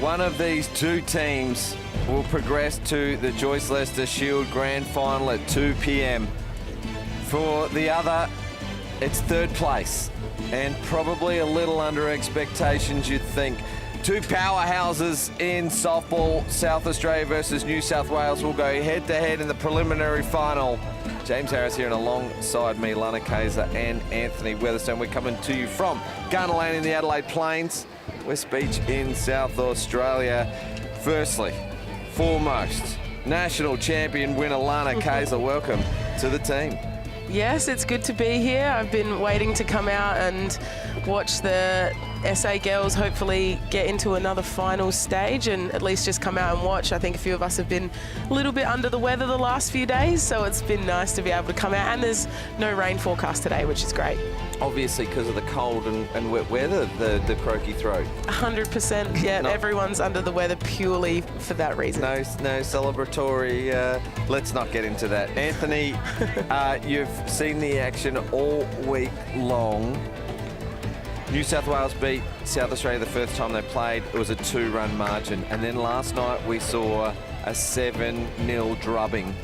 One of these two teams will progress to the Joyce Lester Shield Grand Final at 2 p.m. For the other, it's third place and probably a little under expectations, you'd think. Two powerhouses in softball. South Australia versus New South Wales will go head-to-head in the preliminary final. James Harris here and alongside me, Lana Kaiser and Anthony Weatherstone. We're coming to you from Gunnerland in the Adelaide Plains, West Beach in South Australia. Firstly, foremost, national champion winner Lana Kaiser, welcome to the team. Yes, it's good to be here. I've been waiting to come out and watch the SA girls hopefully get into another final stage and at least just come out and watch. I think a few of us have been a little bit under the weather the last few days, so it's been nice to be able to come out, and there's no rain forecast today, which is great. Obviously because of the cold and wet weather, the croaky throat. 100%, yeah, everyone's under the weather purely for that reason. No celebratory, let's not get into that. Anthony, you've seen the action all week long. New South Wales beat South Australia the first time they played. It was a 2-run margin. And then last night we saw a 7-0 drubbing.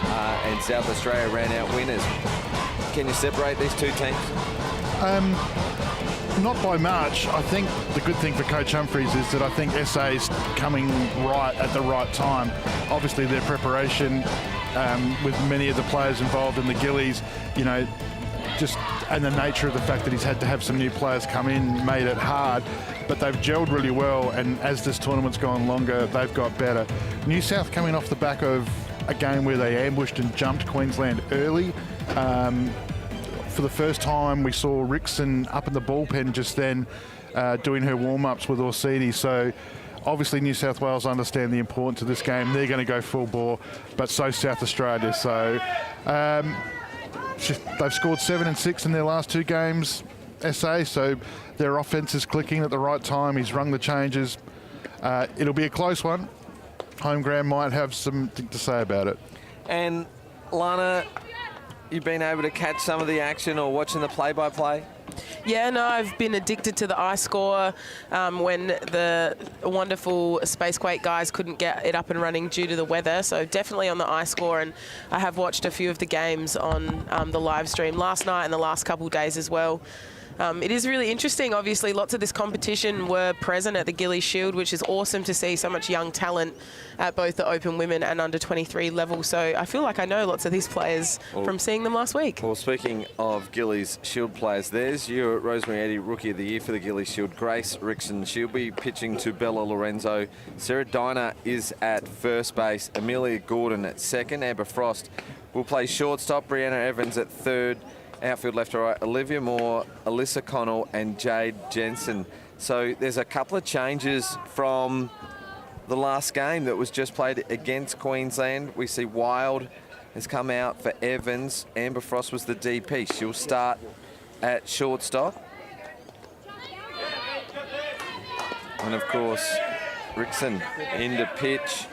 And South Australia ran out winners. Can you separate these two teams? Not by much. I think the good thing for Coach Humphreys is that I think SA's coming right at the right time. Obviously their preparation with many of the players involved in the Gillies, you know, and the nature of the fact that he's had to have some new players come in made it hard, but they've gelled really well, and as this tournament's gone longer, they've got better. New South coming off the back of a game where they ambushed and jumped Queensland early. For the first time, we saw Rickson up in the bullpen just then doing her warm-ups with Orsini, so obviously New South Wales understand the importance of this game. They're going to go full bore, but so South Australia. So they've scored 7 and 6 in their last 2 games, SA, so their offense is clicking at the right time. He's rung the changes. It'll be a close one. Home ground might have something to say about it. And Lana, you've been able to catch some of the action or watching the play-by-play? Yeah, no, I've been addicted to the iScore when the wonderful Spacequake guys couldn't get it up and running due to the weather. So definitely on the iScore, and I have watched a few of the games on the live stream last night and the last couple of days as well. It is really interesting. Obviously, lots of this competition were present at the Gillies Shield, which is awesome to see so much young talent at both the open women and under 23 level. So I feel like I know lots of these players from seeing them last week. Well, speaking of Gillies Shield players, there's your Rosemary Eddy Rookie of the Year for the Gillies Shield, Grace Rickson. She'll be pitching to Bella Lorenzo. Sarah Diner is at first base. Amelia Gordon at second. Amber Frost will play shortstop. Brianna Evans at third. Outfield left to right, Olivia Moore, Alyssa Connell and Jade Jensen. So there's a couple of changes from the last game that was just played against Queensland. We see Wild has come out for Evans. Amber Frost was the DP. She'll start at shortstop. And of course, Rickson into pitch.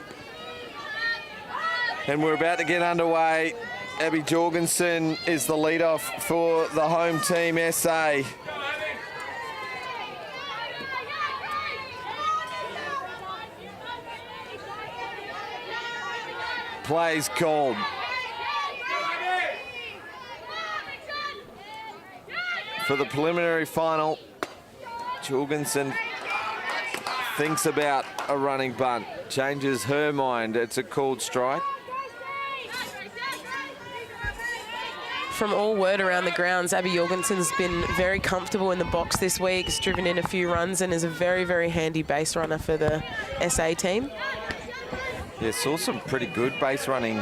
And we're about to get underway. Abby Jorgensen is the leadoff for the home team, SA. Plays called. For the preliminary final, Jorgensen thinks about a running bunt, changes her mind. It's a called strike. From all word around the grounds, Abby Jorgensen's been very comfortable in the box this week. Has driven in a few runs and is a very, very handy base runner for the SA team. Yeah, saw some pretty good base running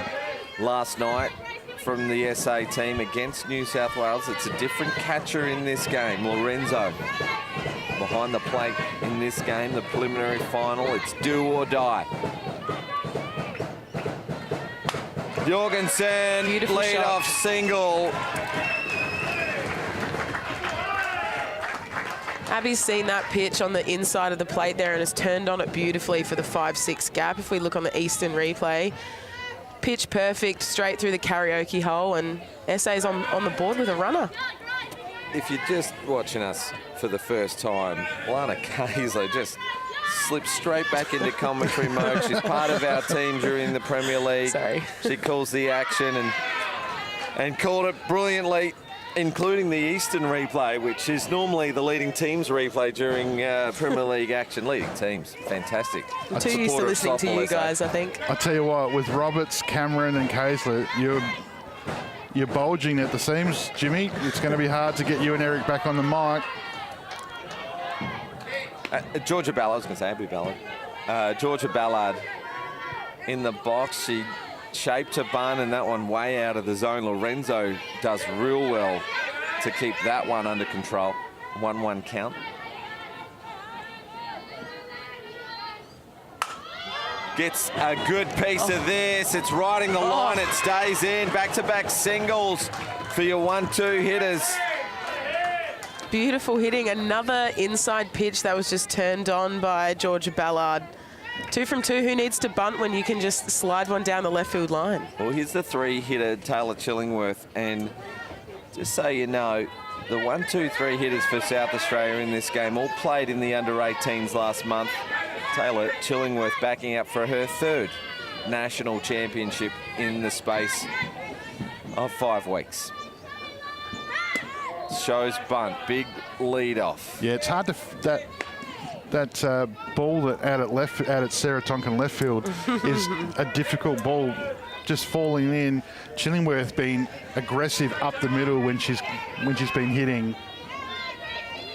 last night from the SA team against New South Wales. It's a different catcher in this game, Lorenzo. Behind the plate in this game, the preliminary final, it's do or die. Jorgensen, lead-off single. Abby's seen that pitch on the inside of the plate there and has turned on it beautifully for the 5-6 gap. If we look on the Eastern replay, pitch perfect straight through the karaoke hole, and SA's on the board with a runner. If you're just watching us for the first time, Lana Kaiser just slipped straight back into commentary mode. She's part of our team during the Premier League. Sorry. She calls the action and called it brilliantly, including the Eastern replay, which is normally the leading teams replay during Premier League action. Leading teams, fantastic. I'm too used to listening to you guys, I think. I tell you what, with Roberts, Cameron and Kayser, you're bulging at the seams, Jimmy. It's going to be hard to get you and Eric back on the mic. Georgia Ballard, I was going to say Abby Ballard. Georgia Ballard in the box. She shaped her bun and that one way out of the zone. Lorenzo does real well to keep that one under control. 1-1 count. Gets a good piece of this. It's riding the line. It stays in. Back-to-back singles for your 1-2 hitters. Beautiful hitting. Another inside pitch that was just turned on by Georgia Ballard. 2 from 2. Who needs to bunt when you can just slide one down the left field line? Well, here's the 3-hitter, Taylor Chillingworth. And just so you know, the 1, 2, 3 hitters for South Australia in this game all played in the under-18s last month. Taylor Chillingworth backing up for her 3rd national championship in the space of 5 weeks. Shows bunt, big lead off. Yeah, it's hard to that ball that out at Sarah Tonkin left field is a difficult ball, just falling in. Chillingworth being aggressive up the middle when she's been hitting.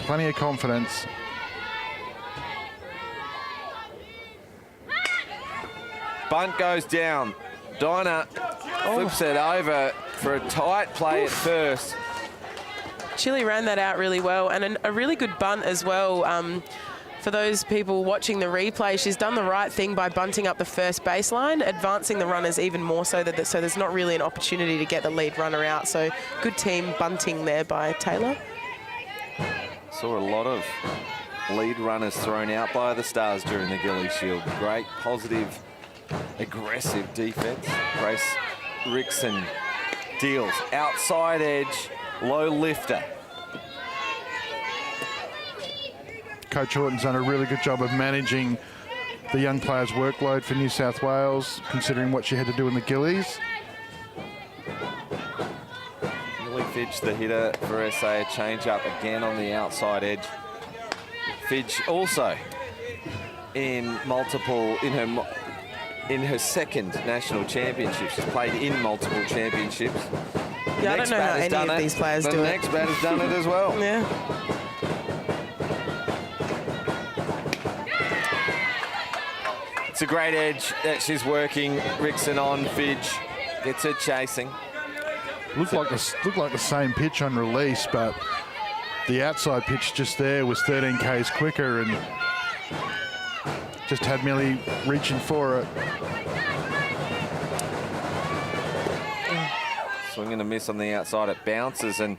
Plenty of confidence. Bunt goes down. Dinah flips it over for a tight play at first. Chile ran that out really well, and a really good bunt as well. For those people watching the replay, she's done the right thing by bunting up the first baseline, advancing the runners even more so there's not really an opportunity to get the lead runner out. So good team bunting there by Taylor. Saw a lot of lead runners thrown out by the Stars during the Gillies Shield. Great, positive, aggressive defense. Grace Rickson deals outside edge, low lifter. Coach Horton's done a really good job of managing the young players' workload for New South Wales, considering what she had to do in the Gillies. Millie Fidge, the hitter for SA, a change up again on the outside edge. Fidge also in her second national championship. She's played in multiple championships. Yeah, I don't know how any of these players do it. The next batter's done it as well. Yeah. It's a great edge that she's working. Rickson on. Fidge gets her chasing. Looked like the same pitch on release, but the outside pitch just there was 13 Ks quicker and just had Millie reaching for it. Swing and a miss on the outside. It bounces and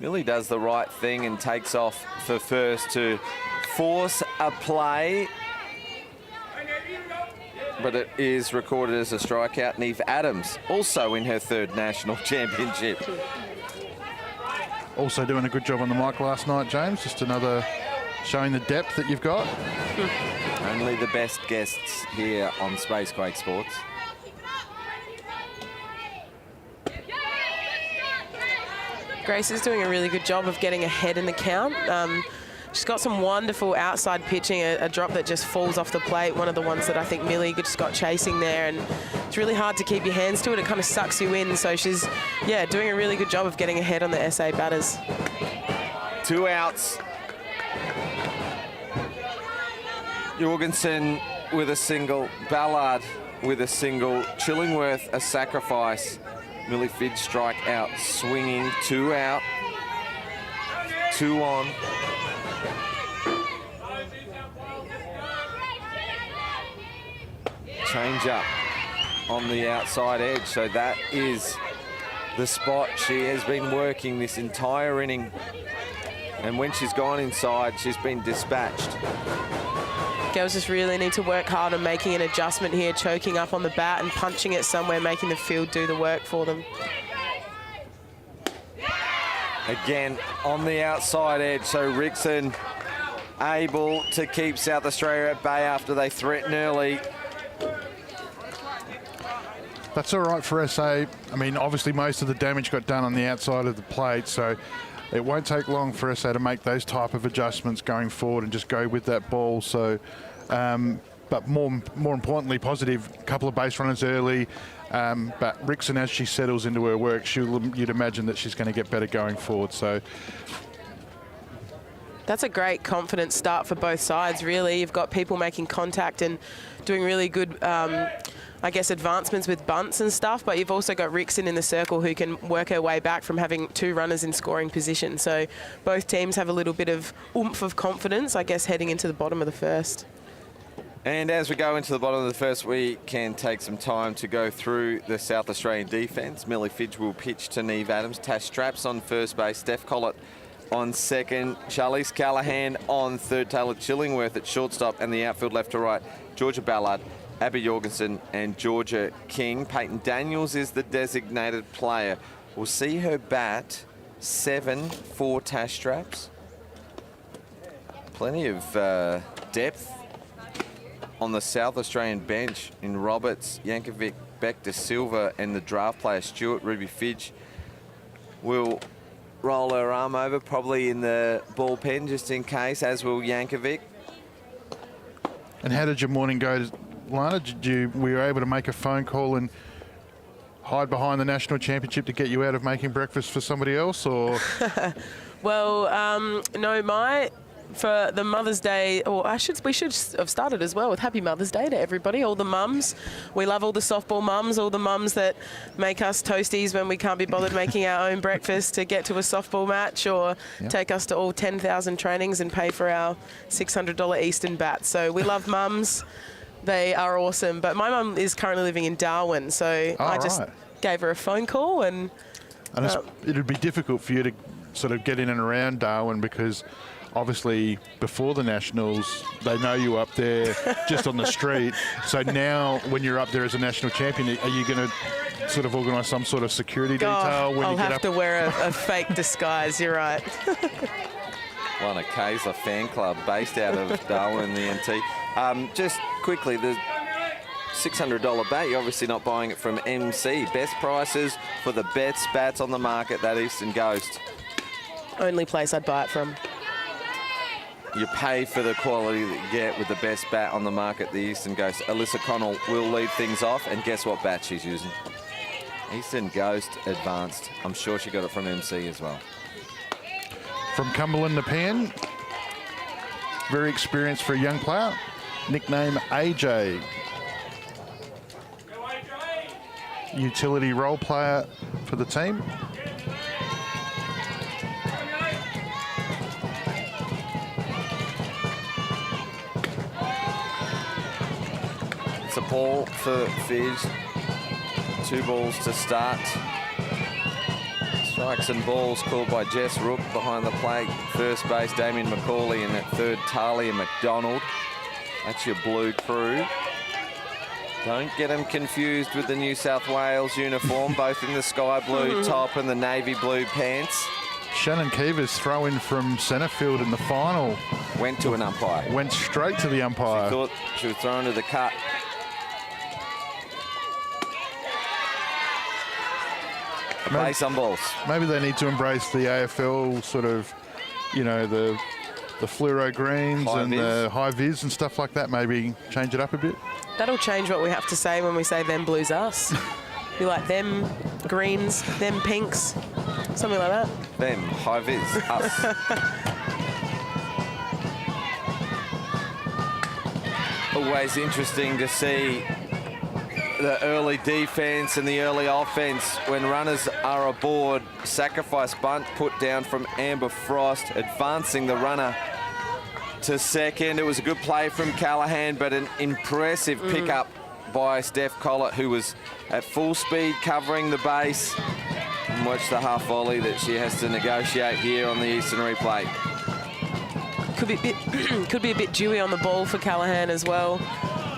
Millie does the right thing and takes off for first to force a play. But it is recorded as a strikeout. Neve Adams also in her 3rd national championship. Also doing a good job on the mic last night, James. Just another showing the depth that you've got. Only the best guests here on Spacequake Sports. Grace is doing a really good job of getting ahead in the count. She's got some wonderful outside pitching, a drop that just falls off the plate, one of the ones that I think Millie just got chasing there, and it's really hard to keep your hands to it. It kind of sucks you in, so she's, yeah, doing a really good job of getting ahead on the SA batters. 2 outs. Jorgensen with a single, Ballard with a single, Chillingworth a sacrifice. Millie Fidge strike out, swinging, 2 out, 2 on. Change up on the outside edge, so that is the spot she has been working this entire inning. And when she's gone inside, she's been dispatched. Girls just really need to work hard on making an adjustment here, choking up on the bat and punching it somewhere, making the field do the work for them. Again, on the outside edge, so Rickson able to keep South Australia at bay after they threaten early. That's all right for SA. I mean, obviously most of the damage got done on the outside of the plate, so it won't take long for SA to make those type of adjustments going forward and just go with that ball. So, but more importantly, positive, couple of base runners early. But Rickson, as she settles into her work, you'd imagine that she's going to get better going forward. So. That's a great confident start for both sides, really. You've got people making contact and doing really good, I guess, advancements with bunts and stuff, but you've also got Rickson in the circle who can work her way back from having 2 runners in scoring position. So both teams have a little bit of oomph of confidence, I guess, heading into the bottom of the first. And as we go into the bottom of the first, we can take some time to go through the South Australian defence. Millie Fidge will pitch to Neve Adams. Tash Straps on first base. Steph Collett on second. Charlize Callahan on third. Taylor Chillingworth at shortstop. And the outfield left to right. Georgia Ballard, Abby Jorgensen and Georgia King. Peyton Daniels is the designated player. We'll see her bat 7 for Tash Straps. Plenty of depth on the South Australian bench in Roberts, Yankovic, Beck de Silva and the draft player Stewart. Ruby Fidge will roll her arm over, probably in the bullpen just in case, as will Yankovic. And how did your morning go, Lana? Were you able to make a phone call and hide behind the national championship to get you out of making breakfast for somebody else, or? Well, no, for the Mother's Day, we should have started as well with Happy Mother's Day to everybody, all the mums. We love all the softball mums, all the mums that make us toasties when we can't be bothered making our own breakfast to get to a softball match, or take us to all 10,000 trainings and pay for our $600 Eastern bat. So we love mums. They are awesome. But my mum is currently living in Darwin, so I just gave her a phone call. And it'd be difficult for you to sort of get in and around Darwin, because obviously before the Nationals, they know you up there just on the street. So now when you're up there as a national champion, are you going to sort of organise some sort of security detail when you get up? I'll have to wear a fake disguise, you're right. Lana Kayser fan club based out of Darwin, the NT. Just quickly, the $600 bat, you're obviously not buying it from MC. Best prices for the best bats on the market, that Eastern Ghost. Only place I'd buy it from. You pay for the quality that you get with the best bat on the market, the Eastern Ghost. Alyssa Connell will lead things off, and guess what bat she's using? Eastern Ghost Advanced. I'm sure she got it from MC as well. From Cumberland, Nepean, very experienced for a young player, nickname AJ. Utility role player for the team. It's a ball for Fidge. 2 balls to start. Strikes and balls called by Jess Rook behind the plate. First base, Damien McCauley, and at third, Talia McDonald. That's your blue crew. Don't get them confused with the New South Wales uniform, both in the sky blue top and the navy blue pants. Shannon Keever's throw in from centre field in the final. Went to an umpire. Went straight to the umpire. She thought she was thrown to the cut. Play some balls. Maybe they need to embrace the AFL sort of, you know, the fluoro greens and the high vis and stuff like that. Maybe change it up a bit. That'll change what we have to say when we say them blues us. Be like them greens, them pinks, something like that. Them high vis us. Always interesting to see the early defense and the early offense when runners are aboard. Sacrifice bunt put down from Amber Frost, advancing the runner to second. It was a good play from Callahan, but an impressive pickup by Steph Collett, who was at full speed covering the base. And watch the half volley that she has to negotiate here on the Eastern replay. Could be a bit dewy on the ball for Callahan as well.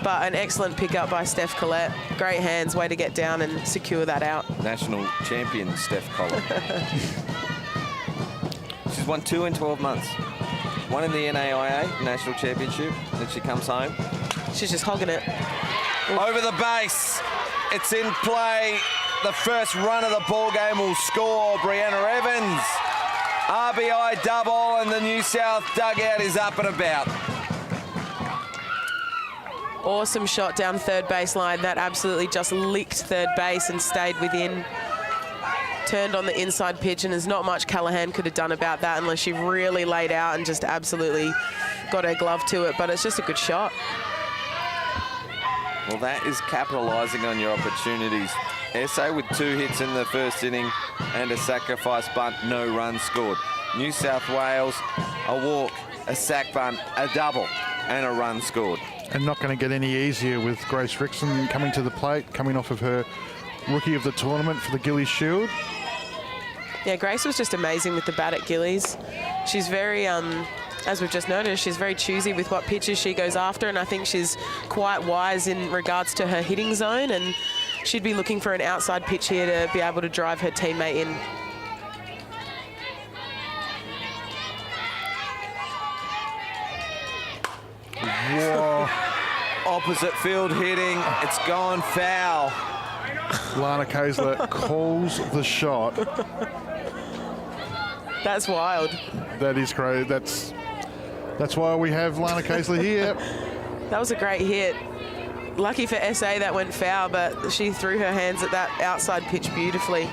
But an excellent pickup by Steph Collett. Great hands, way to get down and secure that out. National champion Steph Collett. She's won 2 in 12 months. One in the NAIA, National Championship, and she comes home. She's just hogging it. Over the base. It's in play. The first run of the ball game will score. Brianna Evans. RBI double, and the New South dugout is up and about. Awesome shot down third baseline. That absolutely just licked third base and stayed within. Turned on the inside pitch, and there's not much Callahan could have done about that unless she really laid out and just absolutely got her glove to it, but it's just a good shot. Well, that is capitalising on your opportunities. SA with 2 hits in the first inning and a sacrifice bunt, no runs scored. New South Wales, a walk, a sack bunt, a double, and a run scored. And not going to get any easier with Grace Rickson coming to the plate, coming off of her Rookie of the Tournament for the Gillies Shield. Yeah, Grace was just amazing with the bat at Gillies. She's very, as we've just noticed, she's very choosy with what pitches she goes after, and I think she's quite wise in regards to her hitting zone, and she'd be looking for an outside pitch here to be able to drive her teammate in. Whoa. Opposite field hitting, it's gone foul. Lana Kaysler calls the shot. That's wild. That is great. That's why we have Lana Kaysler here. That was a great hit. Lucky for SA that went foul, but she threw her hands at that outside pitch beautifully.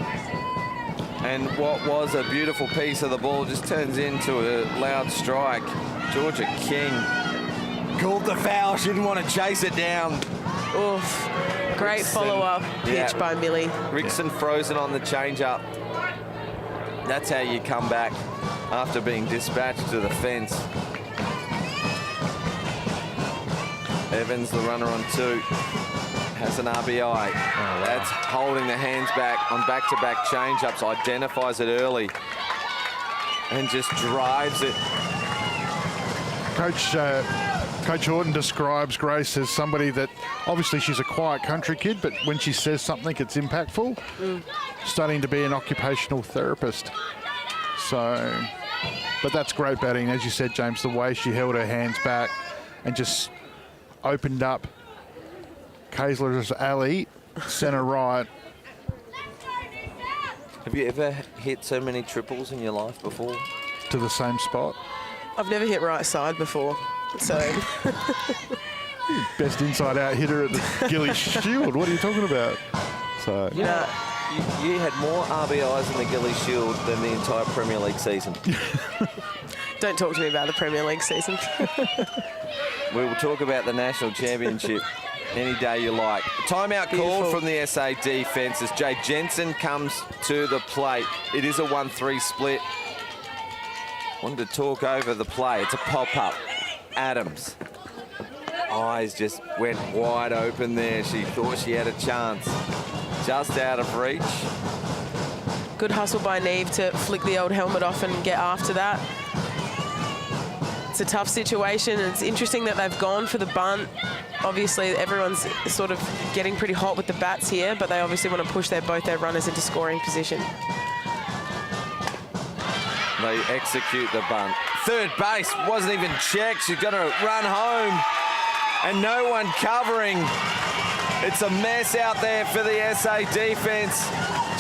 And what was a beautiful piece of the ball just turns into a loud strike. Georgia King called the foul. She didn't want to chase it down. Oof. Great follow-up pitch by Millie. Rickson frozen on the change-up. That's how you come back after being dispatched to the fence. Evans, the runner on 2, has an RBI. Oh, wow. That's holding the hands back on back-to-back change-ups, identifies it early, and just drives it. Coach Horton describes Grace as somebody that, obviously she's a quiet country kid, but when she says something, it's impactful. Starting to be an occupational therapist. So, but that's great batting. As you said, James, the way she held her hands back and just opened up Kaysler's alley, centre right. Have you ever hit so many triples in your life before? To the same spot? I've never hit right side before, so. Best inside-out hitter at the Gillies Shield. What are you talking about? So. Yeah. You had more RBIs in the Gillies Shield than the entire Premier League season. Don't talk to me about the Premier League season. We will talk about the National Championship any day you like. Timeout called from the SA defence as Jay Jensen comes to the plate. It is a 1-3 split. Wanted to talk over the play. It's a pop-up. Adams. Eyes just went wide open there. She thought she had a chance. Just out of reach. Good hustle by Neve to flick the old helmet off and get after that. It's a tough situation, and it's interesting that they've gone for the bunt. Obviously, everyone's sort of getting pretty hot with the bats here, but they obviously want to push both their runners into scoring position. They execute the bunt. Third base wasn't even checked. She's going to run home, and no one covering. It's a mess out there for the SA defense.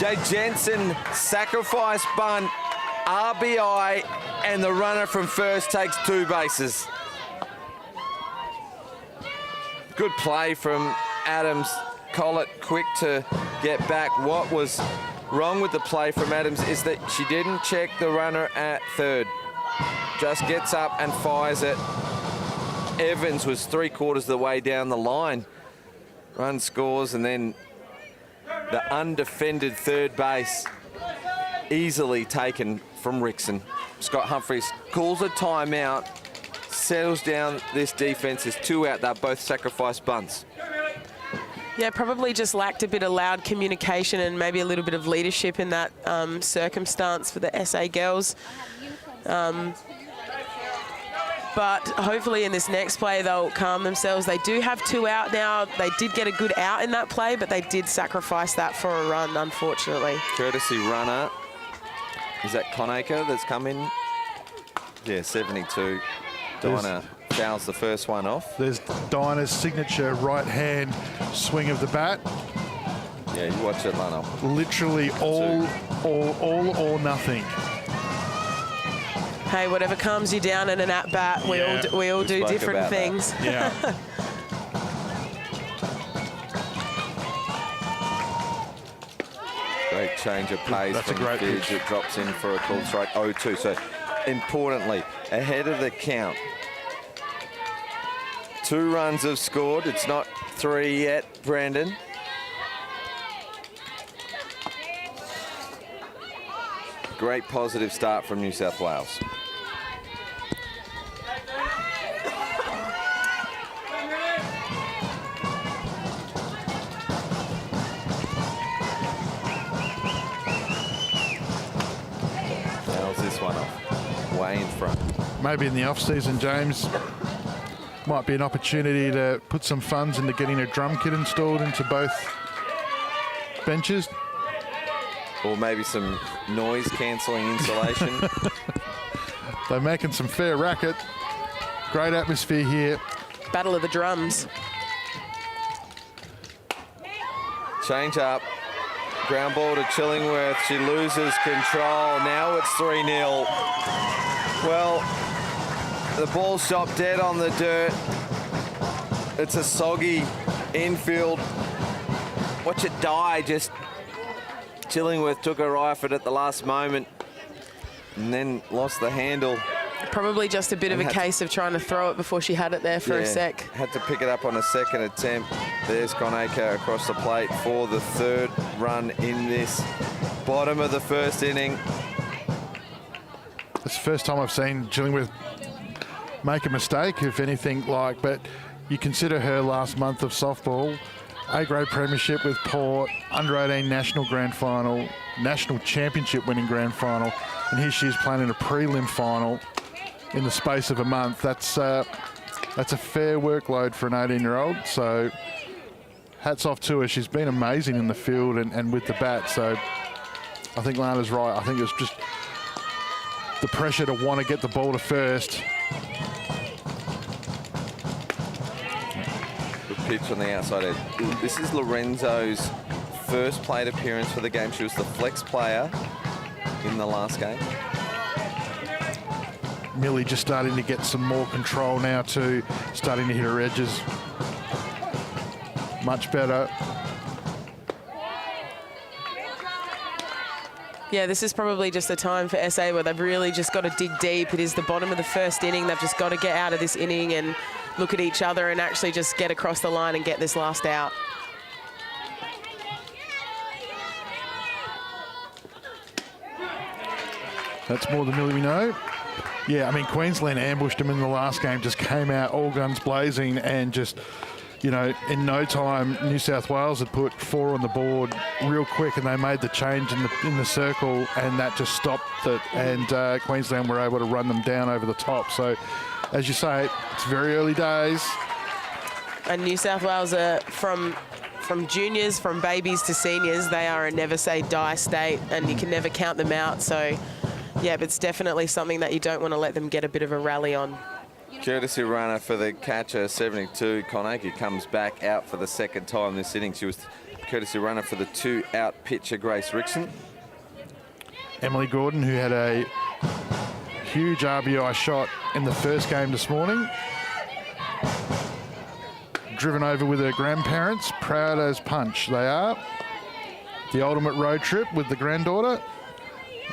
Jay Jensen, sacrifice bunt, RBI, and the runner from first takes 2 bases. Good play from Adams. Collett quick to get back. What was wrong with the play from Adams is that she didn't check the runner at third. Just gets up and fires it. Evans was 3/4 of the way down the line. Run scores, and then the undefended third base easily taken from Rickson. Scott Humphries calls a timeout, settles down this defense. There's 2 out. They're both sacrifice bunts. Yeah, probably just lacked a bit of loud communication and maybe a little bit of leadership in that circumstance for the SA girls. But hopefully in this next play, they'll calm themselves. They do have 2 out now. They did get a good out in that play, but they did sacrifice that for a run, unfortunately. Courtesy runner. Is that Conacher that's come in Yeah, 72. Dinah fouls the first one off. There's Dinah's signature right hand swing of the bat. Yeah, you watch it, Lano. Literally all or nothing. Hey, whatever calms you down in an at-bat, we all do different things. Yeah. Great change of pace. That's a great pitch. It drops in for a called strike 0-2. So, importantly, ahead of the count. 2 runs have scored. It's not 3 yet, Brandon. Great positive start from New South Wales. Fouls this one off. Way in front. Maybe in the off-season, James, might be an opportunity to put some funds into getting a drum kit installed into both benches. Or maybe some noise-cancelling insulation. They're making some fair racket. Great atmosphere here. Battle of the drums. Change up. Ground ball to Chillingworth. She loses control. Now it's 3-0. Well, the ball shot dead on the dirt. It's a soggy infield. Watch it die. Just Chillingworth took a rifle at the last moment and then lost the handle. Probably just a bit of a case of trying to throw it before she had it there for a sec. Had to pick it up on a second attempt. There's Konaka across the plate for the 3rd run in this bottom of the 1st inning. It's the first time I've seen Chillingworth make a mistake, if anything like, but you consider her last month of softball, A-grade premiership with Port, under-18 national grand final, national championship winning grand final, and here she is playing in a prelim final in the space of a month. That's a fair workload for an 18-year-old, so hats off to her. She's been amazing in the field and with the bat, so I think Lana's right. I think it's just the pressure to want to get the ball to first. Good pitch on the outside edge. This is Lorenzo's first plate appearance for the game. She was the flex player in the last game. Millie just starting to get some more control now too, starting to hit her edges much better. Yeah, this is probably just a time for SA where they've really just got to dig deep. It is the bottom of the 1st inning. They've just got to get out of this inning and look at each other and actually just get across the line and get this last out. That's more than Millie we know. Yeah, I mean, Queensland ambushed them in the last game, just came out all guns blazing and just, you know, in no time, New South Wales had put 4 on the board real quick and they made the change in the circle and that just stopped it, and Queensland were able to run them down over the top. So, as you say, it's very early days. And New South Wales are from juniors, from babies to seniors, they are a never say die state and you can never count them out. So, yeah, but it's definitely something that you don't want to let them get a bit of a rally on. Courtesy runner for the catcher, 72. Konaki comes back out for the 2nd time this inning. She was courtesy runner for the 2-out pitcher, Grace Rickson. Emily Gordon, who had a huge RBI shot in the 1st game this morning. Driven over with her grandparents, proud as punch they are. The ultimate road trip with the granddaughter.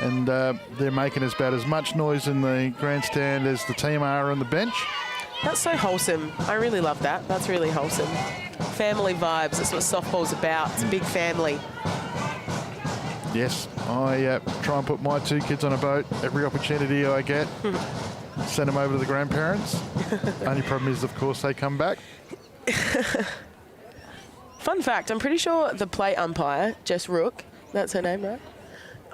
And they're making about as much noise in the grandstand as the team are on the bench. That's so wholesome. I really love that. That's really wholesome. Family vibes. That's what softball's about. It's a big family. Yes, I try and put my 2 kids on a boat every opportunity I get. Send them over to the grandparents. Only problem is, of course, they come back. Fun fact, I'm pretty sure the play umpire, Jess Rook, that's her name, right?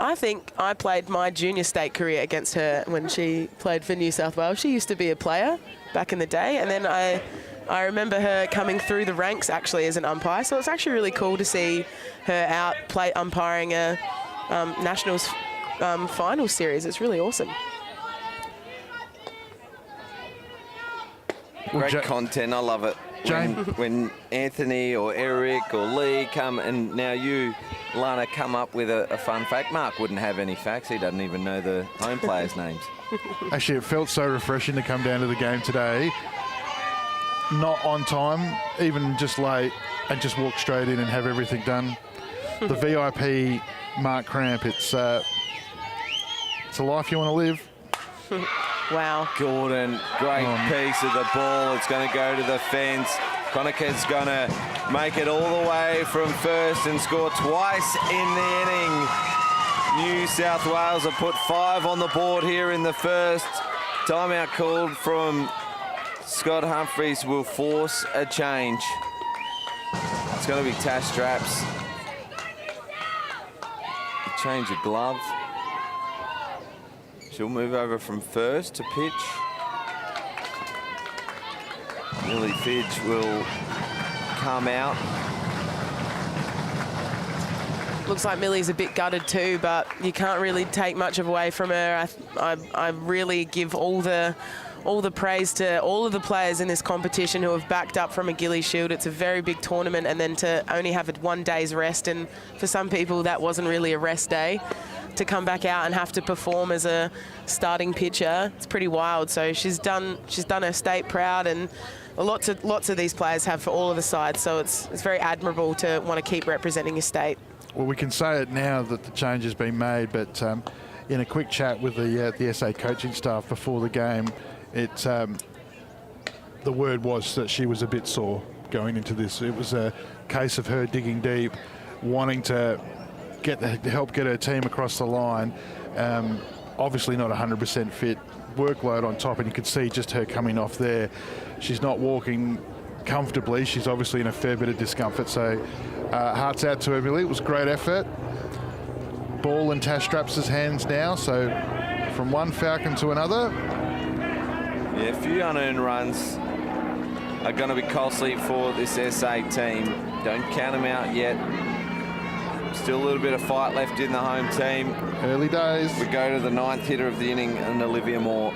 I think I played my junior state career against her when she played for New South Wales. She used to be a player back in the day, and then I remember her coming through the ranks actually as an umpire. So it's actually really cool to see her out play umpiring a Nationals final series. It's really awesome. Great content. I love it. When Anthony or Eric or Lee come, and now you, Lana, come up with a fun fact. Mark wouldn't have any facts. He doesn't even know the home players' names. Actually, it felt so refreshing to come down to the game today. Not on time, even just late, and just walk straight in and have everything done. The VIP Mark Cramp, it's a life you want to live. Wow. Gordon, great piece of the ball. It's going to go to the fence. Conacher's going to make it all the way from first and score twice in the inning. New South Wales have put 5 on the board here in the first. Timeout called from Scott Humphreys will force a change. It's going to be Tash Straps. Change of glove. She'll move over from first to pitch. Millie Fidge will come out. Looks like Millie's a bit gutted too, but you can't really take much away from her. I really give all the praise to all of the players in this competition who have backed up from a Gillies Shield. It's a very big tournament, and then to only have 1 day's rest, and for some people that wasn't really a rest day, to come back out and have to perform as a starting pitcher, it's pretty wild. So she's done her state proud, and lots of these players have for all of the sides. So it's very admirable to want to keep representing your state. Well, we can say it now that the change has been made, but in a quick chat with the SA coaching staff before the game, the word was that she was a bit sore going into this. It was a case of her digging deep, wanting to help get her team across the line. Obviously not 100% fit, workload on top, and you could see just her coming off there. She's not walking comfortably. She's obviously in a fair bit of discomfort, so hearts out to her, Billy. It was a great effort. Ball in Tash Straps' hands now, so from one Falcon to another. Yeah, a few unearned runs are going to be costly for this SA team. Don't count them out yet. Still a little bit of fight left in the home team. Early days. We go to the 9th hitter of the inning, and Olivia Moore.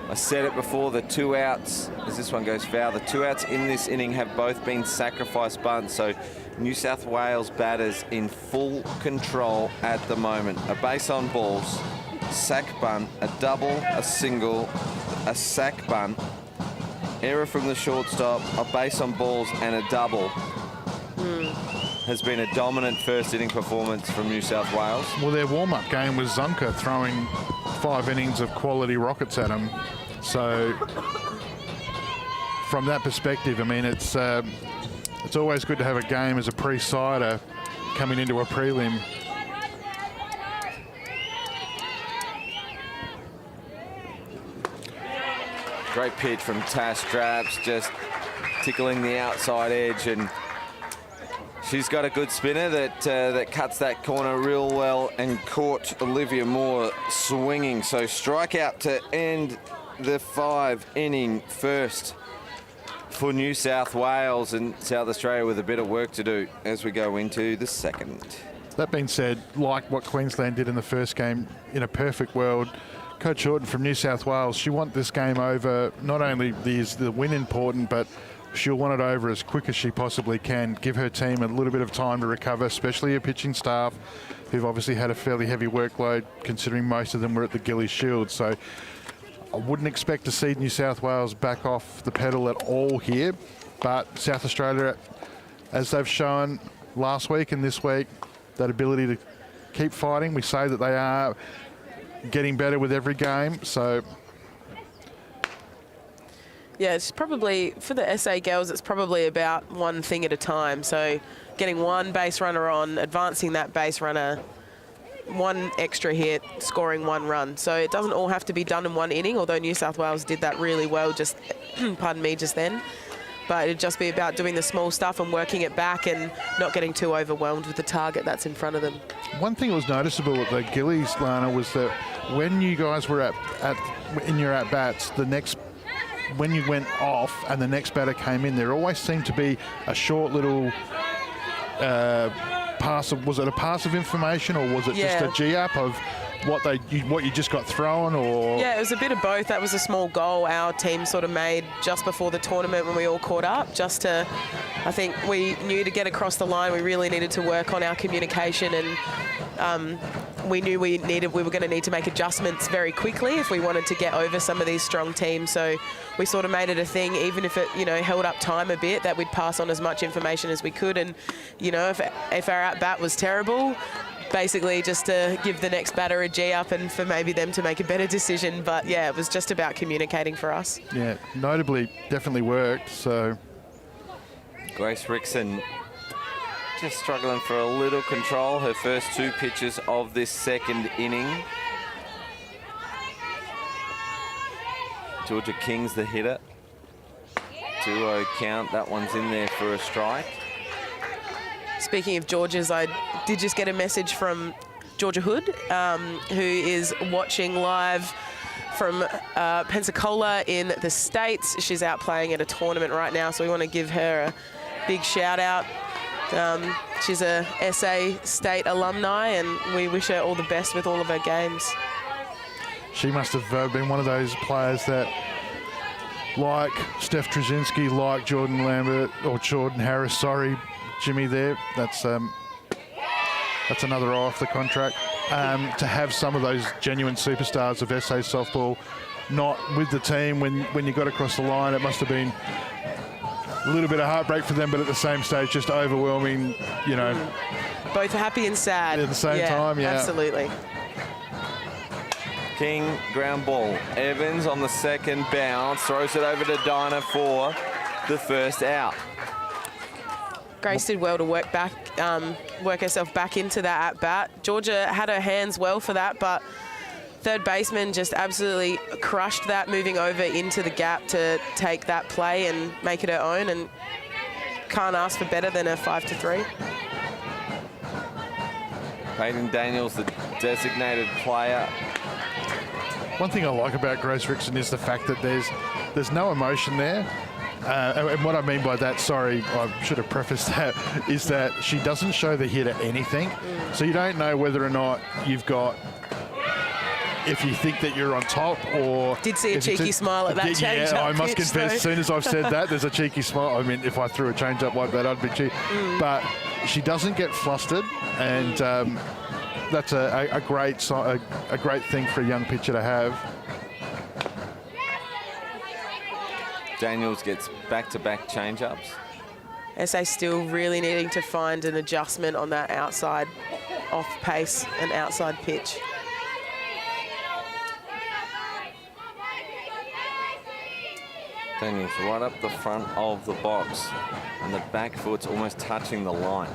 I said it before, the 2 outs, as this one goes foul, the 2 outs in this inning have both been sacrifice bunts. So New South Wales batters in full control at the moment. A base on balls, sack bunt, a double, a single, a sack bunt, error from the shortstop, a base on balls, and a double. Has been a dominant first inning performance from New South Wales. Well, their warm-up game was Zonka throwing 5 innings of quality rockets at them. So from that perspective, I mean, it's always good to have a game as a pre-sider coming into a prelim. Great pitch from Tash Straps, just tickling the outside edge, and she's got a good spinner that cuts that corner real well and caught Olivia Moore swinging. So strikeout to end the 5-inning first for New South Wales, and South Australia with a bit of work to do as we go into the second. That being said, like what Queensland did in the first game, in a perfect world, Coach Horton from New South Wales, she wants this game over. Not only is the win important, but she'll want it over as quick as she possibly can. Give her team a little bit of time to recover, especially her pitching staff, who've obviously had a fairly heavy workload, considering most of them were at the Gillies Shield. So I wouldn't expect to see New South Wales back off the pedal at all here. But South Australia, as they've shown last week and this week, that ability to keep fighting. We say that they are getting better with every game. So yeah, it's probably, for the SA girls, it's probably about one thing at a time. So getting one base runner on, advancing that base runner, one extra hit, scoring 1 run. So it doesn't all have to be done in one inning, although New South Wales did that really well just, pardon me, just then. But it'd just be about doing the small stuff and working it back and not getting too overwhelmed with the target that's in front of them. One thing that was noticeable at the Gillies, Lana, was that when you guys were in your at-bats, when you went off and the next batter came in, there always seemed to be a short little pass of, was it a pass of information, or was it just a G-up of what you just got thrown, or? Yeah, it was a bit of both. That was a small goal our team sort of made just before the tournament when we all caught up. I think we knew to get across the line, we really needed to work on our communication, and we knew we were going to need to make adjustments very quickly if we wanted to get over some of these strong teams. So we sort of made it a thing, even if it, held up time a bit, that we'd pass on as much information as we could. And, if our at-bat was terrible, basically just to give the next batter a G up and for maybe them to make a better decision. But yeah, it was just about communicating for us. Yeah, notably definitely worked. So Grace Rickson just struggling for a little control. Her first 2 pitches of this second inning. Georgia King's the hitter. 2-0 count. That one's in there for a strike. Speaking of Georgia's, I did just get a message from Georgia Hood, who is watching live from Pensacola in the States. She's out playing at a tournament right now, so we want to give her a big shout out. She's a SA State alumni, and we wish her all the best with all of her games. She must have been one of those players that, like Steph Trzynski, like Jordan Lambert, or Jordan Harris, sorry, Jimmy there, that's another off the contract. To have some of those genuine superstars of SA softball not with the team when you got across the line, it must have been a little bit of heartbreak for them, but at the same stage, just overwhelming, Both happy and sad. At the same time, yeah. Absolutely. King, ground ball. Evans on the second bounce, throws it over to Dinah for the first out. Grace did well to work herself back into that at-bat. Georgia had her hands well for that, but third baseman just absolutely crushed that, moving over into the gap to take that play and make it her own, and can't ask for better than a 5-3. Peyton Daniels, the designated player. One thing I like about Grace Rickson is the fact that there's no emotion there. And what I mean by that, sorry, I should have prefaced that, is that she doesn't show the hitter anything. So you don't know whether or not you've got, if you think that you're on top, or... Did see a cheeky smile at that change-up. Yeah, I must pitch, confess, though. as soon as I've said that, there's a cheeky smile. I mean, if I threw a change-up like that, I'd be cheeky. But she doesn't get flustered, and that's a great thing for a young pitcher to have. Daniels gets back-to-back change-ups. SA still really needing to find an adjustment on that outside off-pace and outside pitch. Daniels right up the front of the box, and the back foot's almost touching the line.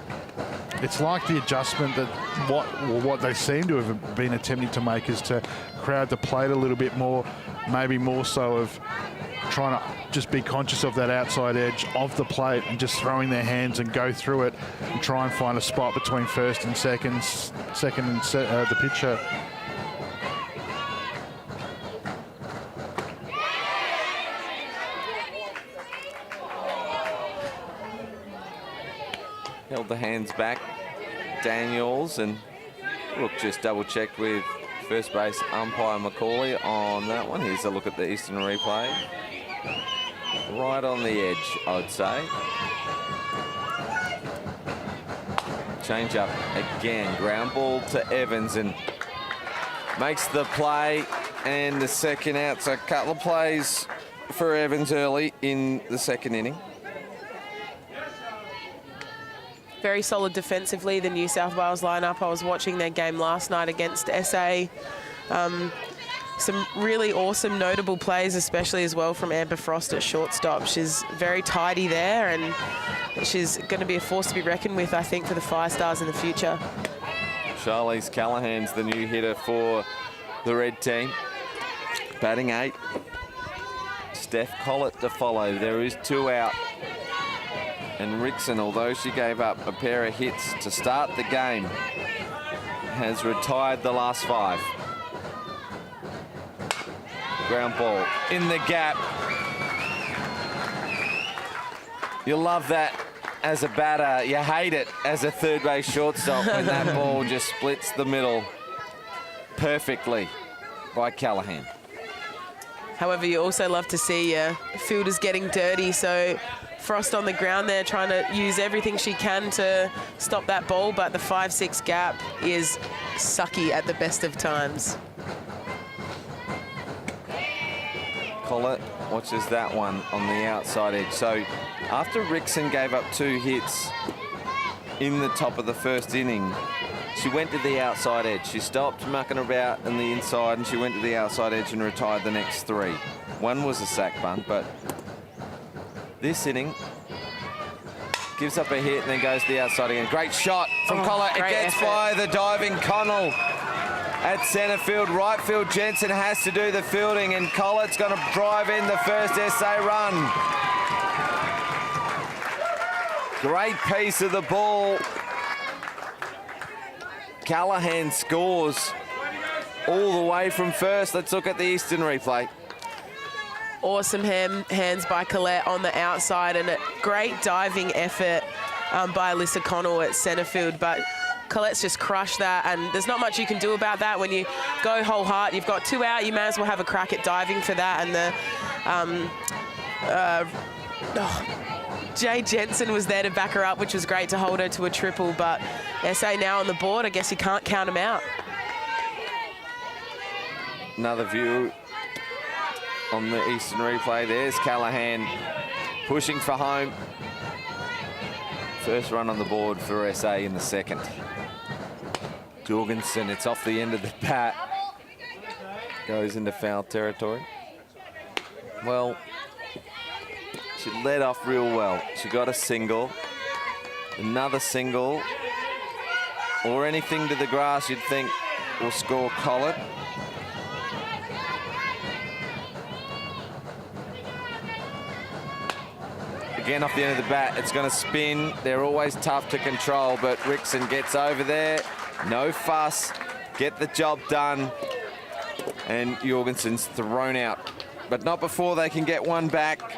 It's like the adjustment that what they seem to have been attempting to make is to crowd the plate a little bit more, maybe more so of trying to just be conscious of that outside edge of the plate and just throwing their hands and go through it and try and find a spot between first and second and the pitcher. Held the hands back, Daniels, and look, just double-checked with first base umpire Macaulay on that one. Here's a look at the Eastern replay. Right on the edge, I would say. Change up again, ground ball to Evans, and makes the play, and the second out. So a couple of plays for Evans early in the second inning. Very solid defensively, the New South Wales lineup. I was watching their game last night against SA. Some really awesome, notable plays, especially as well from Amber Frost at shortstop. She's very tidy there, and she's going to be a force to be reckoned with, I think, for the Fire Stars in the future. Charlize Callahan's the new hitter for the red team. Batting 8. Steph Collett to follow. There is 2 out. And Rickson, although she gave up a pair of hits to start the game, has retired the last 5. Ground ball in the gap. You love that as a batter. You hate it as a third base shortstop when that ball just splits the middle. perfectly by Callahan. However, you also love to see fielders getting dirty. So Frost on the ground there trying to use everything she can to stop that ball, but the 5-6 gap is sucky at the best of times. Collett watches that one on the outside edge. So after Rickson gave up 2 hits in the top of the first inning, she went to the outside edge. She stopped mucking about in the inside and she went to the outside edge and retired the next 3. One was a sack bunt, but this inning gives up a hit and then goes to the outside again. Great shot from Collett. It gets effort by the diving Connell at centre field. Right field, Jensen has to do the fielding and Collett's going to drive in the first SA run. Great piece of the ball. Callahan scores all the way from first. Let's look at the Eastern replay. Awesome hands by Colette on the outside and a great diving effort by Alyssa Connell at centre field, but Colette's just crushed that, and there's not much you can do about that. When you go whole heart, you've got 2 out, you may as well have a crack at diving for that. And the Jay Jensen was there to back her up, which was great to hold her to a triple, but SA now on the board. I guess you can't count them out. Another view on the Eastern replay. There's Callahan pushing for home. First run on the board for SA in the second. Jorgensen, it's off the end of the bat. Goes into foul territory. Well, she led off real well. She got a single, another single, or anything to the grass you'd think will score Collett. Again, off the end of the bat, it's going to spin. They're always tough to control, but Rickson gets over there. No fuss. Get the job done. And Jorgensen's thrown out, but not before they can get one back.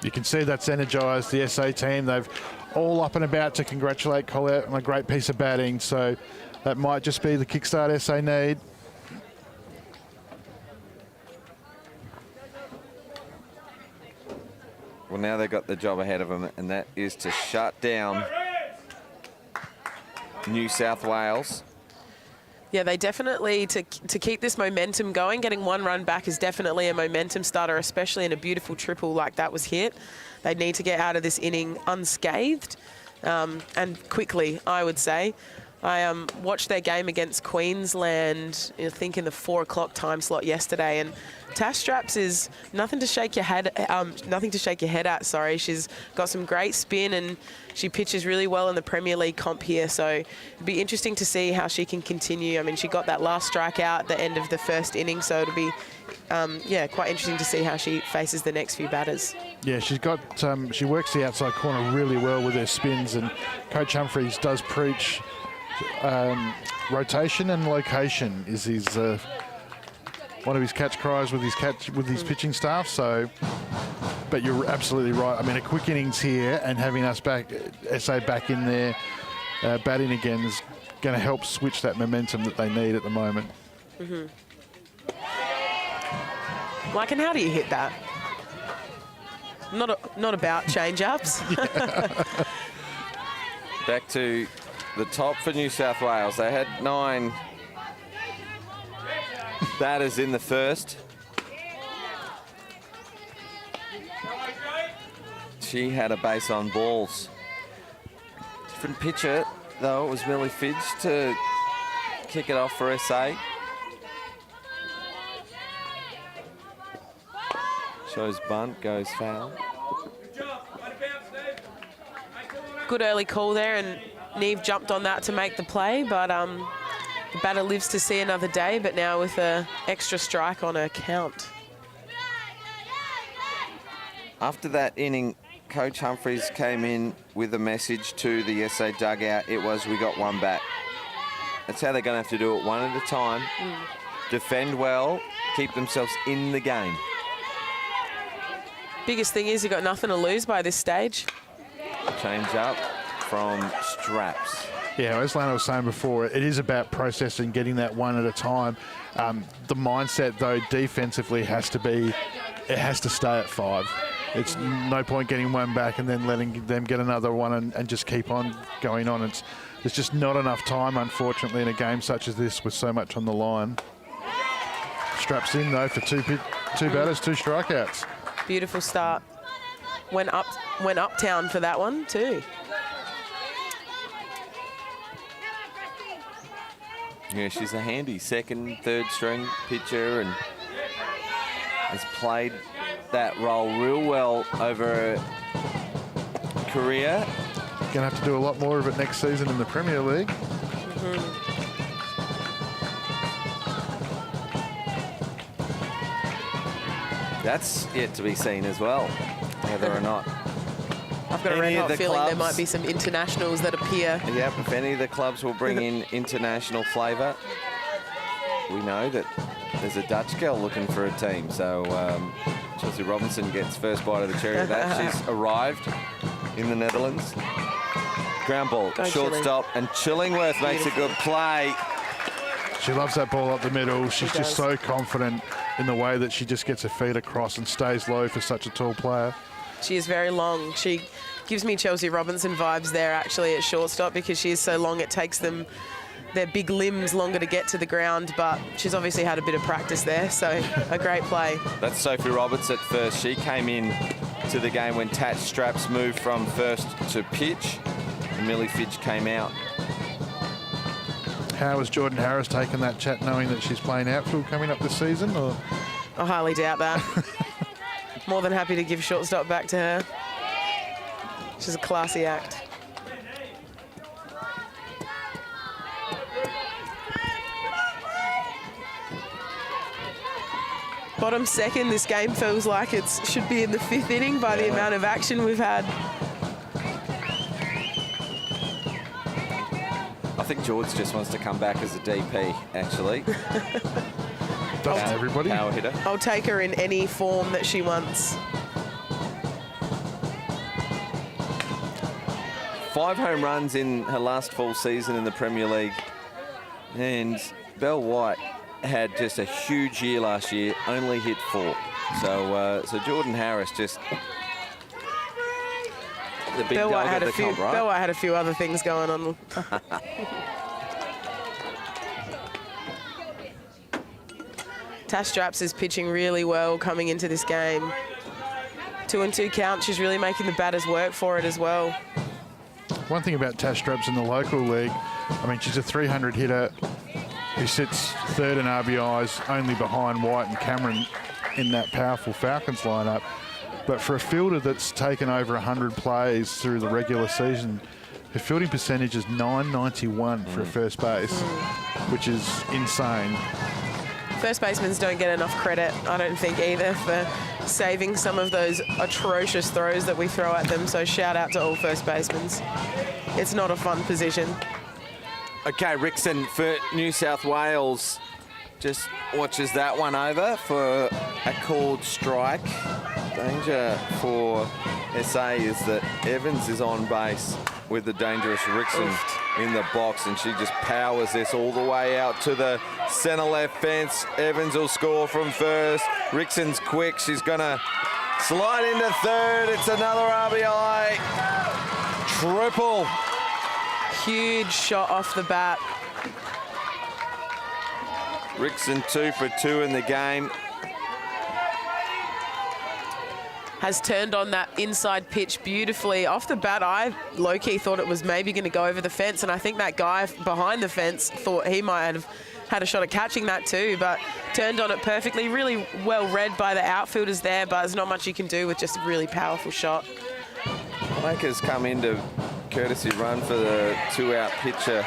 You can see that's energised the SA team. They've all up and about to congratulate Collette on a great piece of batting. So that might just be the kickstart SA need. Well, now they've got the job ahead of them, and that is to shut down New South Wales. Yeah, they definitely, to keep this momentum going, getting 1 run back is definitely a momentum starter, especially in a beautiful triple like that was hit. They need to get out of this inning unscathed and quickly, I would say. I watched their game against Queensland, I think in the 4 o'clock time slot yesterday, and Tash Straps is nothing to shake your head at. Sorry, she's got some great spin and she pitches really well in the Premier League comp here. So it'd be interesting to see how she can continue. I mean, she got that last strikeout at the end of the first inning, so it'll be quite interesting to see how she faces the next few batters. Yeah, she's got she works the outside corner really well with her spins, and Coach Humphreys does preach. Rotation and location is his one of his catch cries with his pitching staff. So, but you're absolutely right. I mean, a quick innings here and having us back, SA back in there batting again is going to help switch that momentum that they need at the moment. Mm-hmm. Like, and how do you hit that? Not about change-ups. Back to the top for New South Wales. They had 9 batters in the first. She had a base on balls. Different pitcher, though. It was Millie Fidge to kick it off for SA. Shows bunt, goes foul. Good early call there, and Neve jumped on that to make the play, but the batter lives to see another day, but now with an extra strike on her count. After that inning, Coach Humphreys came in with a message to the SA dugout. It was, we got 1 back. That's how they're going to have to do it, 1 at a time. Defend well, keep themselves in the game. Biggest thing is you've got nothing to lose by this stage. Change up from Straps. Yeah, as Lana was saying before, it is about processing, getting that one at a time. The mindset, though, defensively has to stay at 5. It's no point getting one back and then letting them get another one and just keep on going on. There's just not enough time, unfortunately, in a game such as this with so much on the line. Straps in, though, for two batters, 2 strikeouts. Beautiful start. Went uptown for that one, too. Yeah, she's a handy second, third string pitcher and has played that role real well over her career. Going to have to do a lot more of it next season in the Premier League. That's yet to be seen as well, whether or not. I've got a red hot feeling there might be some internationals that appear. Yep, if any of the clubs will bring in international flavour, we know that there's a Dutch girl looking for a team. So Chelsea Robinson gets first bite of the cherry of that. She's arrived in the Netherlands. Ground ball, shortstop, and Chillingworth makes a good play. She loves that ball up the middle. She's just so confident in the way that she just gets her feet across and stays low for such a tall player. She is very long. She gives me Chelsea Robinson vibes there, actually, at shortstop, because she is so long it takes them their big limbs longer to get to the ground, but she's obviously had a bit of practice there, so a great play. That's Sophie Roberts at first. She came in to the game when Tat Straps moved from first to pitch, and Millie Fitch came out. How has Jordan Harris taken that chat, knowing that she's playing outfield coming up this season? Or? I highly doubt that. More than happy to give shortstop back to her. She's a classy act. Bottom second, this game feels like it should be in the 5th inning by the amount of action we've had. I think George just wants to come back as a DP, actually. Doesn't everybody? Power hitter. I'll take her in any form that she wants. 5 home runs in her last full season in the Premier League. And Belle White had just a huge year last year, only hit 4. So Jordan Harris just the big dog of the comp, right? Belle White had a few other things going on. Tash Straps is pitching really well coming into this game. 2-2 count. She's really making the batters work for it as well. One thing about Tash Straps in the local league, I mean, she's a 300 hitter who sits 3rd in RBIs, only behind White and Cameron in that powerful Falcons lineup. But for a fielder that's taken over 100 plays through the regular season, her fielding percentage is .991 for a first base, which is insane. First basemen don't get enough credit, I don't think, either, for saving some of those atrocious throws that we throw at them. So shout out to all first basemen. It's not a fun position. Okay, Rickson for New South Wales just watches that one over for a called strike. Danger for SA is that Evans is on base with the dangerous Rickson in the box, and she just powers this all the way out to the centre left fence. Evans will score from first. Rickson's quick. She's going to slide into 3rd. It's another RBI. Triple. Huge shot off the bat. Rickson 2 for 2 in the game. Has turned on that inside pitch beautifully. Off the bat, I low-key thought it was maybe going to go over the fence, and I think that guy behind the fence thought he might have had a shot at catching that too, but turned on it perfectly. Really well read by the outfielders there, but there's not much you can do with just a really powerful shot. Lakers come into courtesy run for the 2-out pitcher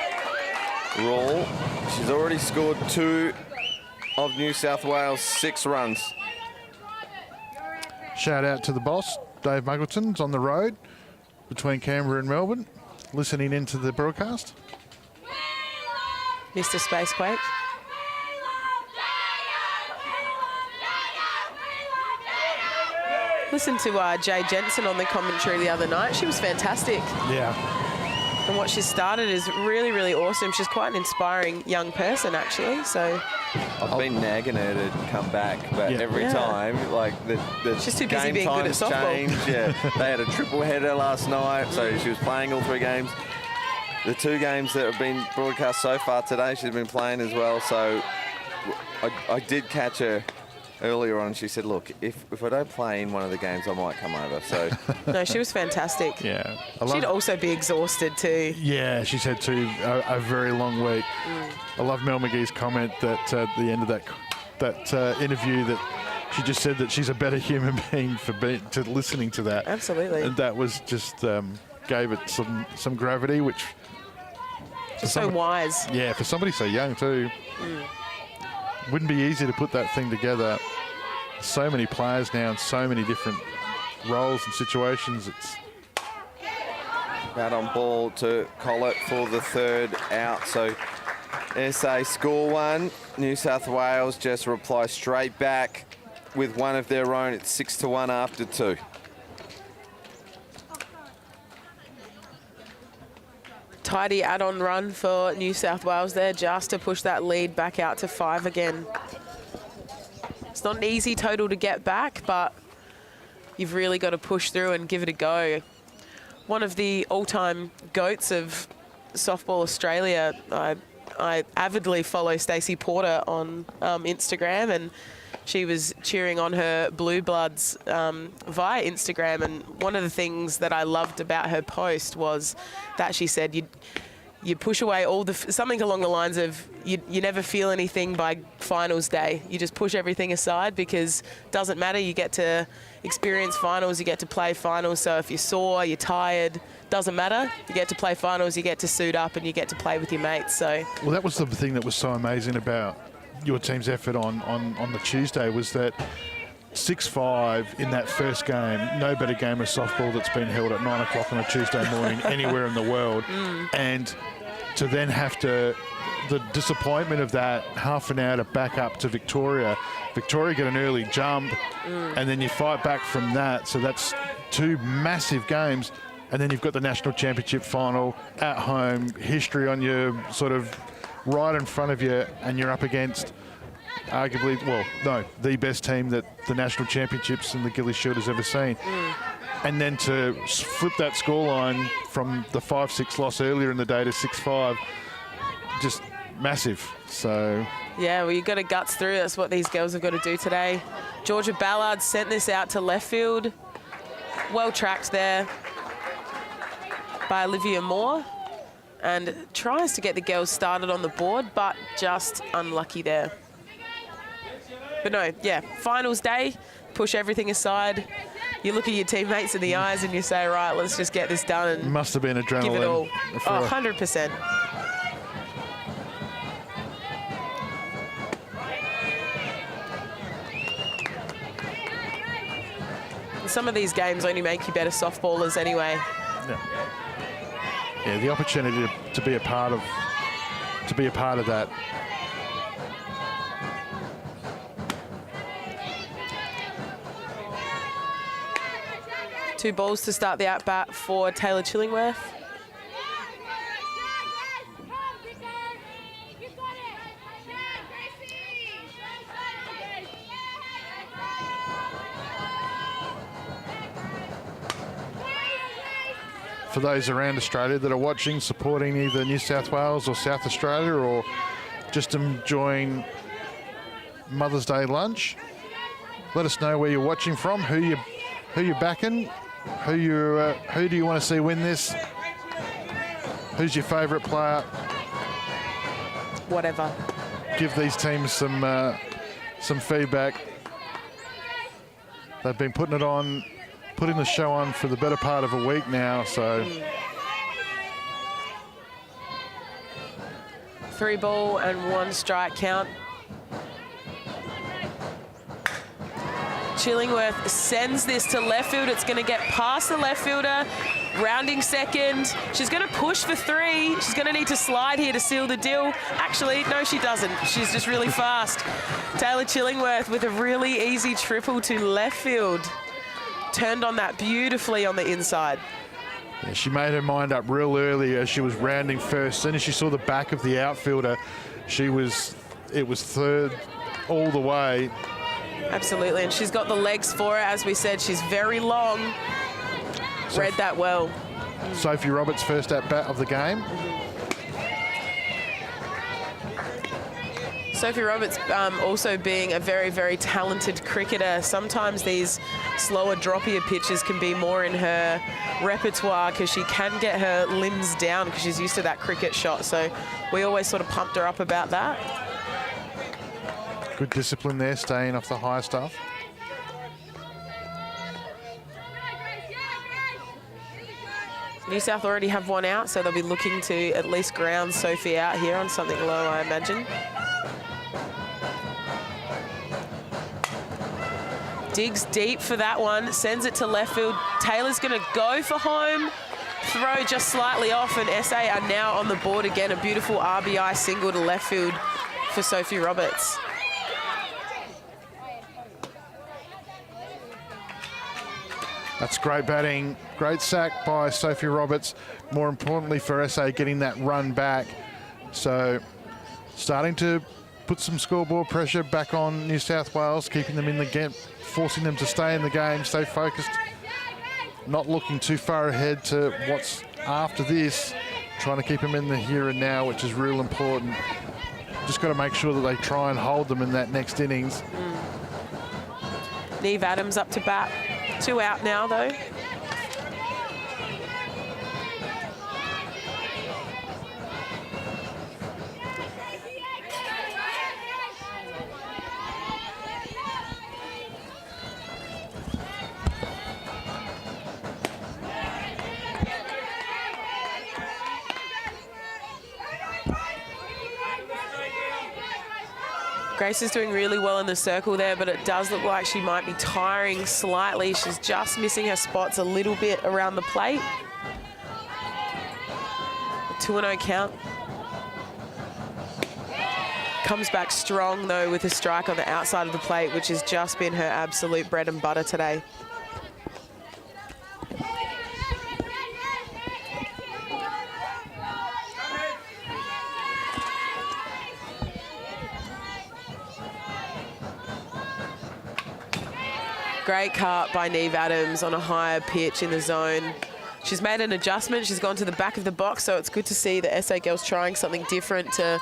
rule. She's already scored 2 of New South Wales' 6 runs. Shout out to the boss, Dave Muggleton's on the road between Canberra and Melbourne, listening into the broadcast. Mr. Spacequake. Listen to Jay Jensen on the commentary the other night. She was fantastic. Yeah. And what she's started is really, really awesome. She's quite an inspiring young person, actually. So I've been nagging her to come back, but every time, like the she's too busy game being good at times softball. change. Yeah, they had a triple header last night, so she was playing all 3 games. The 2 games that have been broadcast so far today, she's been playing as well. So I did catch her earlier on. She said, look, if I don't play in one of the games, I might come over. So no, she was fantastic. Yeah. She'd also be exhausted too. Yeah, she's had a very long week. I love Mel McGee's comment that at the end of that interview that she just said that she's a better human being for listening to that. Absolutely. And that was just gave it some gravity, which just so wise. Yeah, for somebody so young too. Wouldn't be easy to put that thing together. So many players now in so many different roles and situations. It's out on ball to Collett for the 3rd out. So SA score 1. New South Wales just reply straight back with one of their own. It's 6-1 after 2. Tidy add-on run for New South Wales there, just to push that lead back out to 5 again. It's not an easy total to get back, but you've really got to push through and give it a go. One of the all-time goats of Softball Australia, I avidly follow Stacey Porter on Instagram, and she was cheering on her Blue Bloods via Instagram. And one of the things that I loved about her post was that she said you push away all something along the lines of you never feel anything by finals day. You just push everything aside because it doesn't matter. You get to experience finals, you get to play finals. So if you're sore, you're tired, doesn't matter. You get to play finals, you get to suit up and you get to play with your mates. So well, that was the thing that was so amazing about your team's effort on the Tuesday was that 6-5 in that first game, no better game of softball that's been held at 9 o'clock on a Tuesday morning anywhere in the world. And to then have to, the disappointment of that half an hour to back up to Victoria. Victoria get an early jump and then you fight back from that. So that's 2 massive games. And then you've got the national championship final at home, history on your sort of right in front of you, and you're up against arguably, well, no, the best team that the national championships and the Gilly Shield has ever seen. And then to flip that scoreline from the 5-6 loss earlier in the day to 6-5, just massive. So yeah, well, you've got to guts through. That's what these girls have got to do today. Georgia Ballard sent this out to left field. Well tracked there by Olivia Moore, and tries to get the girls started on the board, but just unlucky there. But no, yeah, finals day, push everything aside. You look at your teammates in the eyes and you say, right, let's just get this done and must have been adrenaline. Give it all. Oh, 100%. Some of these games only make you better softballers anyway. Yeah, the opportunity to be a part of that. Two balls to start the at-bat for Taylor Chillingworth. For those around Australia that are watching, supporting either New South Wales or South Australia, or just enjoying Mother's Day lunch, let us know where you're watching from, who you're backing, who do you want to see win this, who's your favourite player. Whatever. Give these teams some feedback. They've been putting the show on for the better part of a week now, so. 3 ball and 1 strike count. Chillingworth sends this to left field. It's going to get past the left fielder, rounding second. She's going to push for 3. She's going to need to slide here to seal the deal. Actually, no, she doesn't. She's just really fast. Taylor Chillingworth with a really easy triple to left field. Turned on that beautifully on the inside. Yeah, she made her mind up real early as she was rounding first. As soon as she saw the back of the outfielder, it was third all the way. Absolutely, and she's got the legs for it. As we said, she's very long. Read that well. Sophie Roberts' first at-bat of the game. Sophie Roberts also being a very, very talented cricketer. Sometimes these slower, droppier pitches can be more in her repertoire because she can get her limbs down because she's used to that cricket shot. So we always sort of pumped her up about that. Good discipline there, staying off the high stuff. New South already have one out, so they'll be looking to at least ground Sophie out here on something low, I imagine. Digs deep for that one, sends it to left field. Taylor's going to go for home. Throw just slightly off, and SA are now on the board again. A beautiful RBI single to left field for Sophie Roberts. That's great batting, great sack by Sophie Roberts. More importantly for SA, getting that run back. So starting to put some scoreboard pressure back on New South Wales, keeping them in the game, forcing them to stay in the game, stay focused, not looking too far ahead to what's after this, trying to keep them in the here and now, which is real important. Just got to make sure that they try and hold them in that next innings. Neve Adams up to bat. 2 out now, though. Grace is doing really well in the circle there, but it does look like she might be tiring slightly. She's just missing her spots a little bit around the plate. A 2-0 count. Comes back strong, though, with a strike on the outside of the plate, which has just been her absolute bread and butter today. Great cut by Neve Adams on a higher pitch in the zone. She's made an adjustment. She's gone to the back of the box, so it's good to see the SA girls trying something different to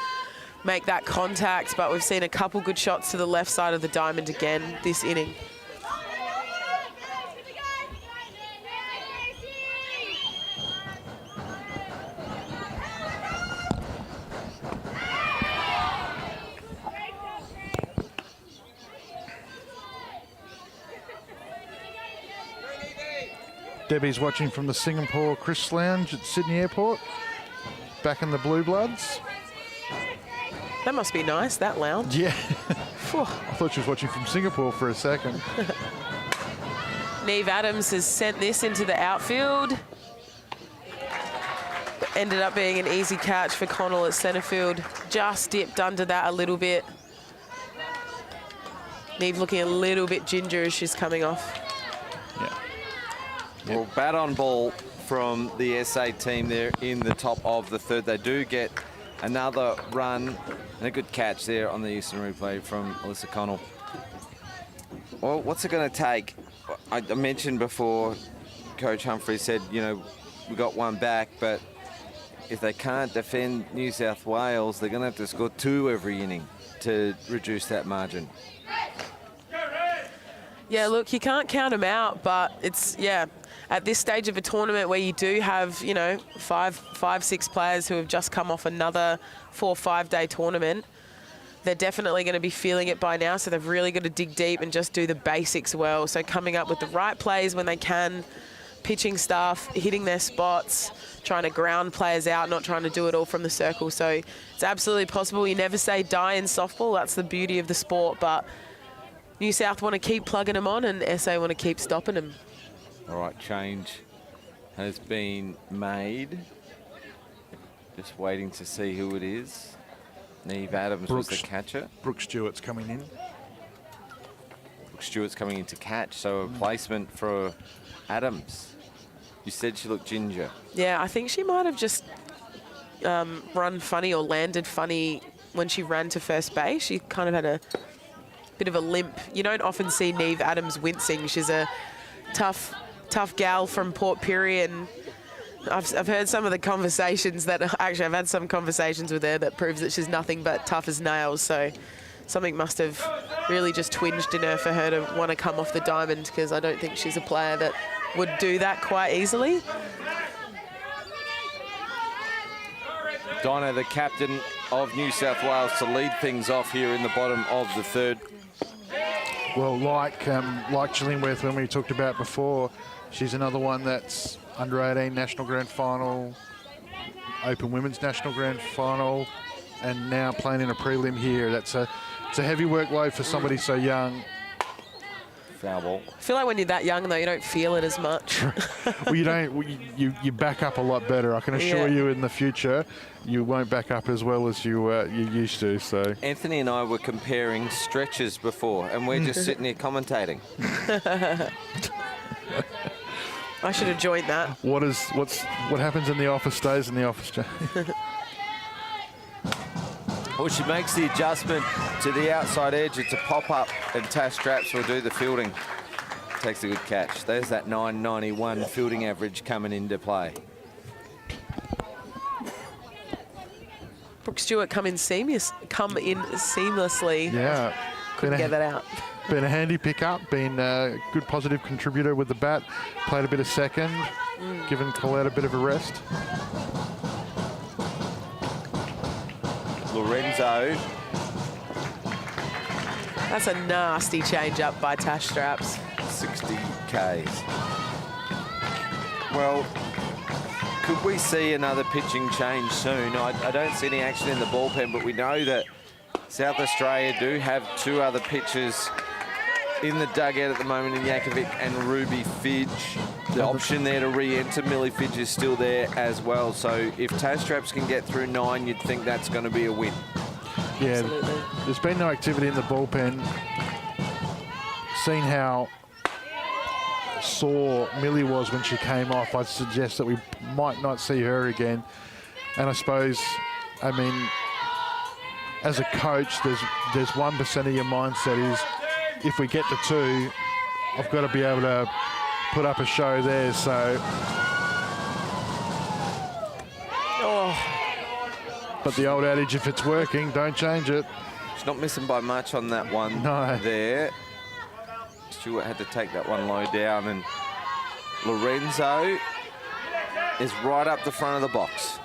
make that contact, but we've seen a couple good shots to the left side of the diamond again this inning. Debbie's watching from the Singapore Chris Lounge at Sydney Airport, back in the Blue Bloods. That must be nice, that lounge. Yeah. I thought she was watching from Singapore for a second. Neve Adams has sent this into the outfield. Ended up being an easy catch for Connell at centre field. Just dipped under that a little bit. Neve looking a little bit ginger as she's coming off. Yeah. Well, bat on ball from the SA team there in the top of the third. They do get another run and a good catch there on the Eastern replay from Alyssa Connell. Well, what's it going to take? I mentioned before, Coach Humphrey said, you know, we got one back, but if they can't defend New South Wales, they're going to have to score 2 every inning to reduce that margin. Yeah, look, you can't count them out, but it's, yeah, at this stage of a tournament where you do have, you know, five, 6 players who have just come off another 4 or 5 day tournament, they're definitely going to be feeling it by now. So they've really got to dig deep and just do the basics well. So coming up with the right plays when they can, pitching stuff, hitting their spots, trying to ground players out, not trying to do it all from the circle. So it's absolutely possible. You never say die in softball. That's the beauty of the sport. But New South want to keep plugging them on and SA want to keep stopping them. All right, change has been made. Just waiting to see who it is. Neve Adams was the catcher. Brooke Stewart's coming in. Brooke Stewart's coming in to catch, so a replacement for Adams. You said she looked ginger. Yeah, I think she might have just run funny or landed funny when she ran to first base. She kind of had a bit of a limp. You don't often see Neve Adams wincing. She's a tough gal from Port Pirie, and I've heard some of the conversations that actually I've had some conversations with her that proves that she's nothing but tough as nails. So something must have really just twinged in her for her to want to come off the diamond, because I don't think she's a player that would do that quite easily. Donna, the captain of New South Wales, to lead things off here in the bottom of the third. Well, like Chillingworth, when we talked about before, she's another one that's under 18 national grand final, Open Women's national grand final, and now playing in a prelim here. It's a heavy workload for somebody so young. Foul ball. I feel like when you're that young, though, you don't feel it as much. Well, you don't. You back up a lot better. I can assure you, in the future, you won't back up as well as you used to. So Anthony and I were comparing stretches before, and we're just sitting here commentating. I should have joined that. what happens in the office stays in the office. Well, she makes the adjustment to the outside edge. It's a pop-up, and Tash Straps will do the fielding. Takes a good catch. There's that 991 fielding average coming into play. Brooke Stewart come in seamlessly. Yeah. Couldn't get that out. Been a handy pickup, been a good positive contributor with the bat, played a bit of second, given Colette a bit of a rest. Lorenzo. That's a nasty change up by Tash Straps. 60 Ks. Well, could we see another pitching change soon? I don't see any action in the bullpen, but we know that South Australia do have two other pitchers in the dugout at the moment in Jankovic and Ruby Fidge. The option there to re-enter Millie Fidge is still there as well. So if Tash Straps can get through 9, you'd think that's going to be a win. Yeah, Absolutely. There's been no activity in the bullpen. Seen how sore Millie was when she came off, I'd suggest that we might not see her again. And I suppose, I mean, as a coach, there's 1% of your mindset is, if we get to 2, I've got to be able to put up a show there. So, but the old adage, if it's working, don't change it. She's not missing by much on that one. No. There. Stewart had to take that one low down, and Lorenzo is right up the front of the box.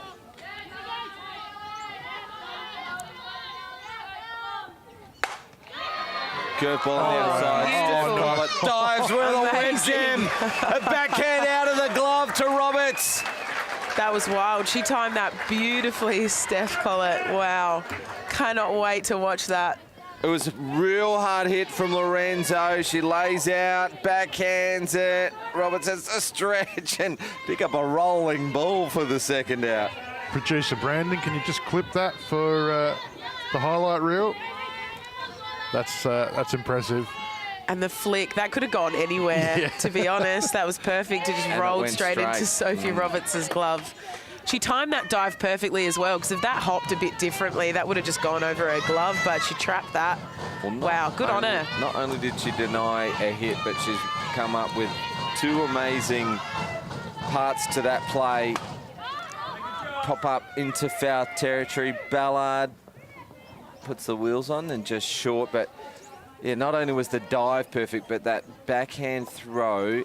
Curveball on the outside. Steph Collett dives where the wind's in. A backhand out of the glove to Roberts. That was wild. She timed that beautifully, Steph Collett. Wow. Cannot wait to watch that. It was a real hard hit from Lorenzo. She lays out, backhands it. Roberts has a stretch and pick up a rolling ball for the second out. Producer Brandon, can you just clip that for the highlight reel? That's impressive. And the flick, that could have gone anywhere, to be honest. That was perfect. It just rolled straight into Sophie Roberts' glove. She timed that dive perfectly as well, because if that hopped a bit differently, that would have just gone over her glove, but she trapped that. Well, wow, good on her. Not only did she deny a hit, but she's come up with 2 amazing parts to that play. Pop up into foul territory. Ballard puts the wheels on and just short, but yeah, not only was the dive perfect, but that backhand throw,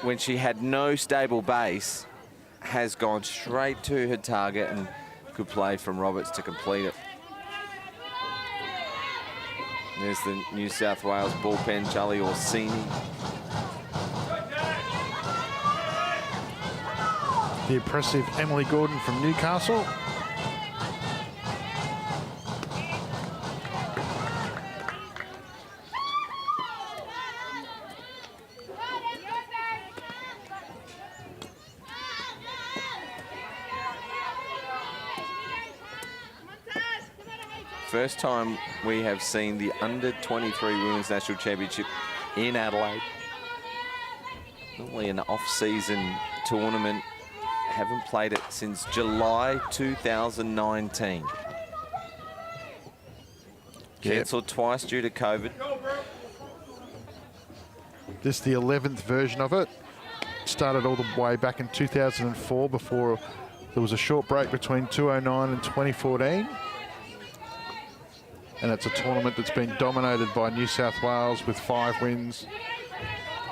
when she had no stable base, has gone straight to her target, and good play from Roberts to complete it. There's the New South Wales bullpen, Charlie Orsini. The impressive Emily Gordon from Newcastle. First time we have seen the under-23 Women's National Championship in Adelaide. Normally an off-season tournament. Haven't played it since July 2019. Cancelled twice due to COVID. This is the 11th version of it. Started all the way back in 2004 before there was a short break between 2009 and 2014. And it's a tournament that's been dominated by New South Wales with 5 wins,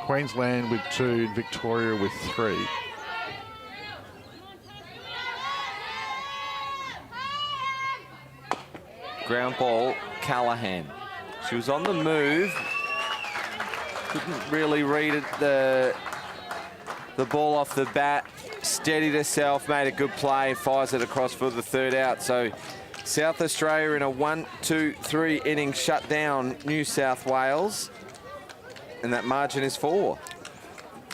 Queensland with 2, and Victoria with 3. Ground ball, Callahan. She was on the move. Couldn't really read it, the ball off the bat. Steadied herself, made a good play, fires it across for the 3rd out. So South Australia in a 1-2-3 inning shut down New South Wales. And that margin is 4.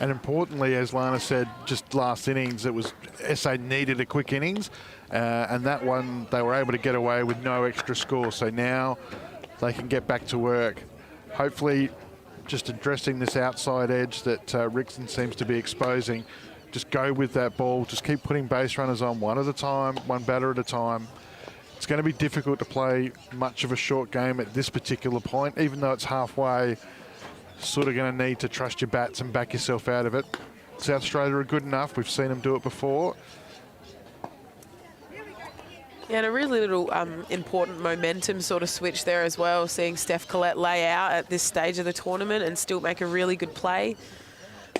And importantly, as Lana said, just last innings, it was SA needed a quick innings. And that one, they were able to get away with no extra score. So now they can get back to work. Hopefully, just addressing this outside edge that Rickson seems to be exposing. Just go with that ball. Just keep putting base runners on one at a time, one batter at a time. It's going to be difficult to play much of a short game at this particular point, even though it's halfway. Sort of going to need to trust your bats and back yourself out of it. South Australia are good enough. We've seen them do it before. Yeah, and a really little important momentum sort of switch there as well, seeing Steph Collette lay out at this stage of the tournament and still make a really good play.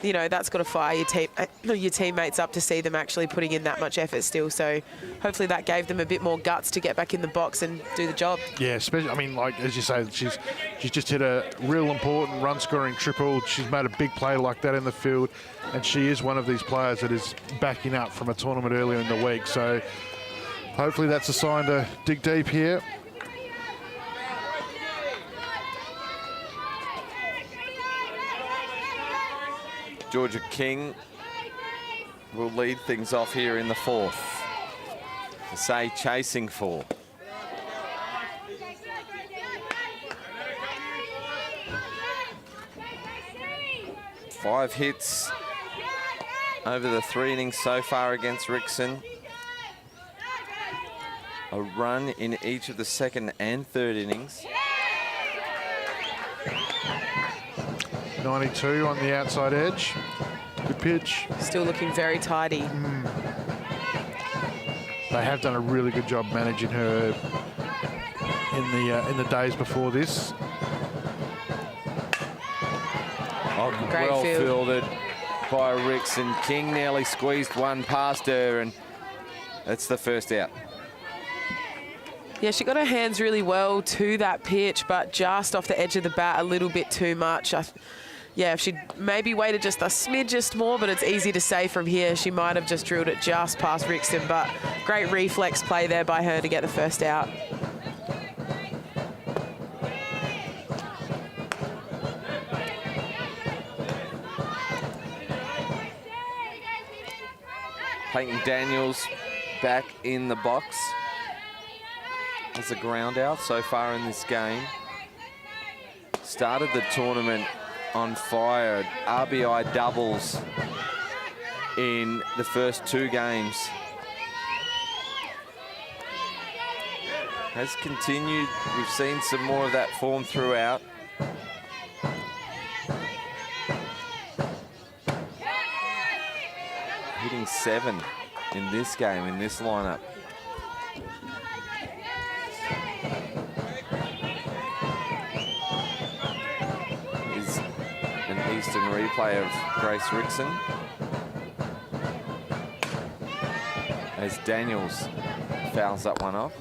You know, that's got to fire your teammates up to see them actually putting in that much effort still. So hopefully that gave them a bit more guts to get back in the box and do the job. Yeah, especially, I mean, like, as you say, she's just hit a real important run-scoring triple. She's made a big play like that in the field, and she is one of these players that is backing up from a tournament earlier in the week. So hopefully that's a sign to dig deep here. Georgia King will lead things off here in the 4th. Say chasing 4. Five hits over the 3 innings so far against Rickson. A run in each of the 2nd and 3rd innings. 92 on the outside edge. Good pitch. Still looking very tidy. They have done a really good job managing her in the days before this. Great well field. Fielded by Rickson. King nearly squeezed one past her, and that's the 1st out. Yeah, she got her hands really well to that pitch, but just off the edge of the bat a little bit too much. Yeah, if she'd maybe waited just a smidge more, but it's easy to say from here, she might have just drilled it just past Rickson, but great reflex play there by her to get the 1st out. Peyton Daniels back in the box as a ground out so far in this game. Started the tournament on fire. RBI doubles in the first 2 games. Has continued. We've seen some more of that form throughout. Hitting 7 in this game, in this lineup. Eastern replay of Grace Rickson as Daniels fouls that one off.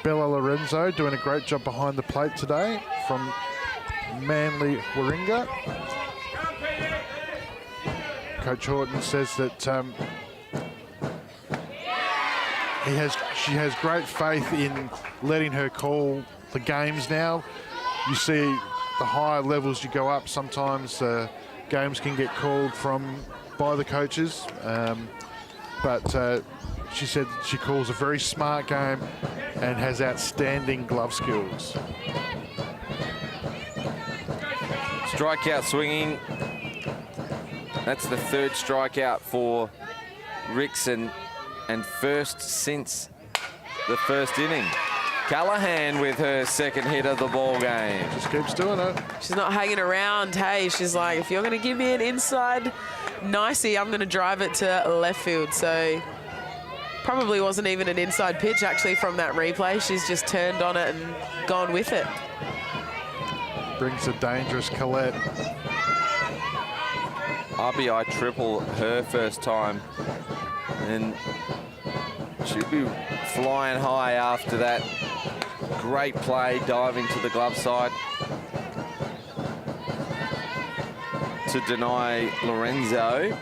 Bella Lorenzo doing a great job behind the plate today from Manly Warringah. Coach Horton says that she has great faith in letting her call the games now. You see the higher levels you go up, sometimes games can get called by the coaches. But she said she calls a very smart game and has outstanding glove skills. Strikeout swinging. That's the third strikeout for Rickson, and first since the first inning. Callahan with her second hit of the ball game. Just keeps doing it. She's not hanging around. Hey, she's like, if you're going to give me an inside nicey, I'm going to drive it to left field. So probably wasn't even an inside pitch actually from that replay. She's just turned on it and gone with it. Brings a dangerous Collette. RBI triple her first time, and she'll be flying high after that. Great play, diving to the glove side to deny Lorenzo.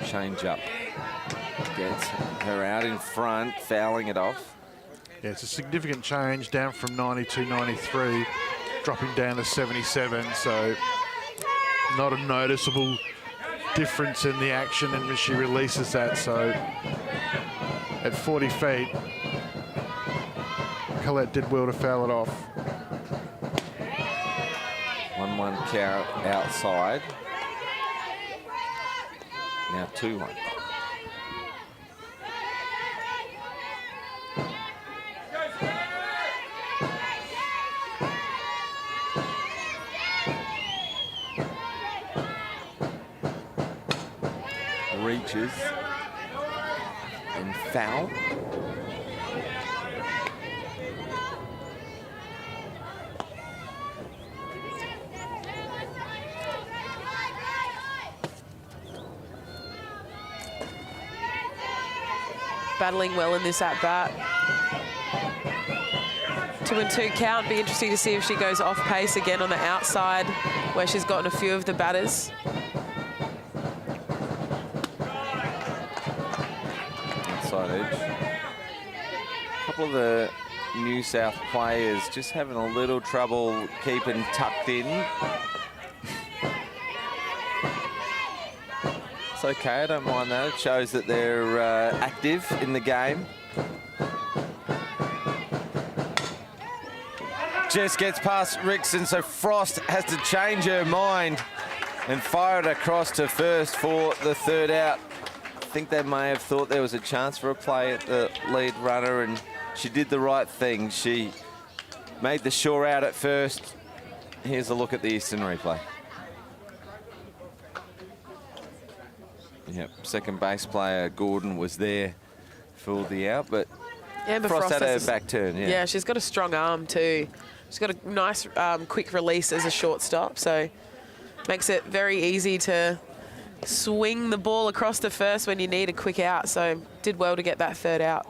Change up. Gets her out in front, fouling it off. Yeah, it's a significant change, down from 92, 93, dropping down to 77. So not a noticeable difference in the action, and when she releases that, so at 40 feet, Collette did well to foul it off. 1-1 count outside. Now 2-1. Reaches and foul. Battling well in this at-bat. 2-2 count. Be interesting to see if she goes off pace again on the outside, where she's gotten a few of the batters. Edge. A couple of the New South players just having a little trouble keeping tucked in. It's okay, I don't mind that. It shows that they're active in the game. Just gets past Rickson, so Frost has to change her mind and fire it across to first for the third out. I think they may have thought there was a chance for a play at the lead runner, and she did the right thing. She made the sure out at first. Here's a look at the Eastern replay. Yep, second base player Gordon was there for the out, but Frost had her back turn. Yeah, she's got a strong arm too. She's got a nice quick release as a shortstop, so makes it very easy to swing the ball across to first when you need a quick out. So did well to get that third out.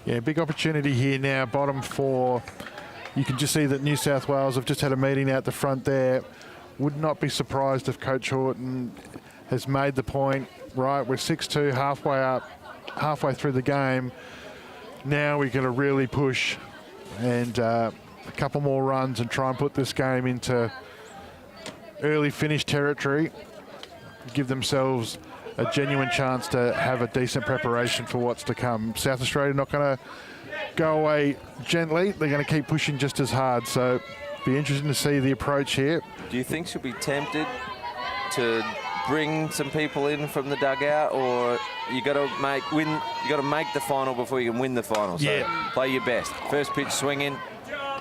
Yeah, big opportunity here now, bottom four. You can just see that New South Wales have just had a meeting out the front there. Would not be surprised if Coach Horton has made the point, right, we're 6-2 halfway through the game. Now we're going to really push and a couple more runs and try and put this game into early finish territory, give themselves a genuine chance to have a decent preparation for what's to come. South Australia not going to go away gently. They're going to keep pushing just as hard. So be interesting to see the approach here. Do you think she'll be tempted to bring some people in from the dugout, or you got to make the final before you can win the final? So play your best. First pitch swinging.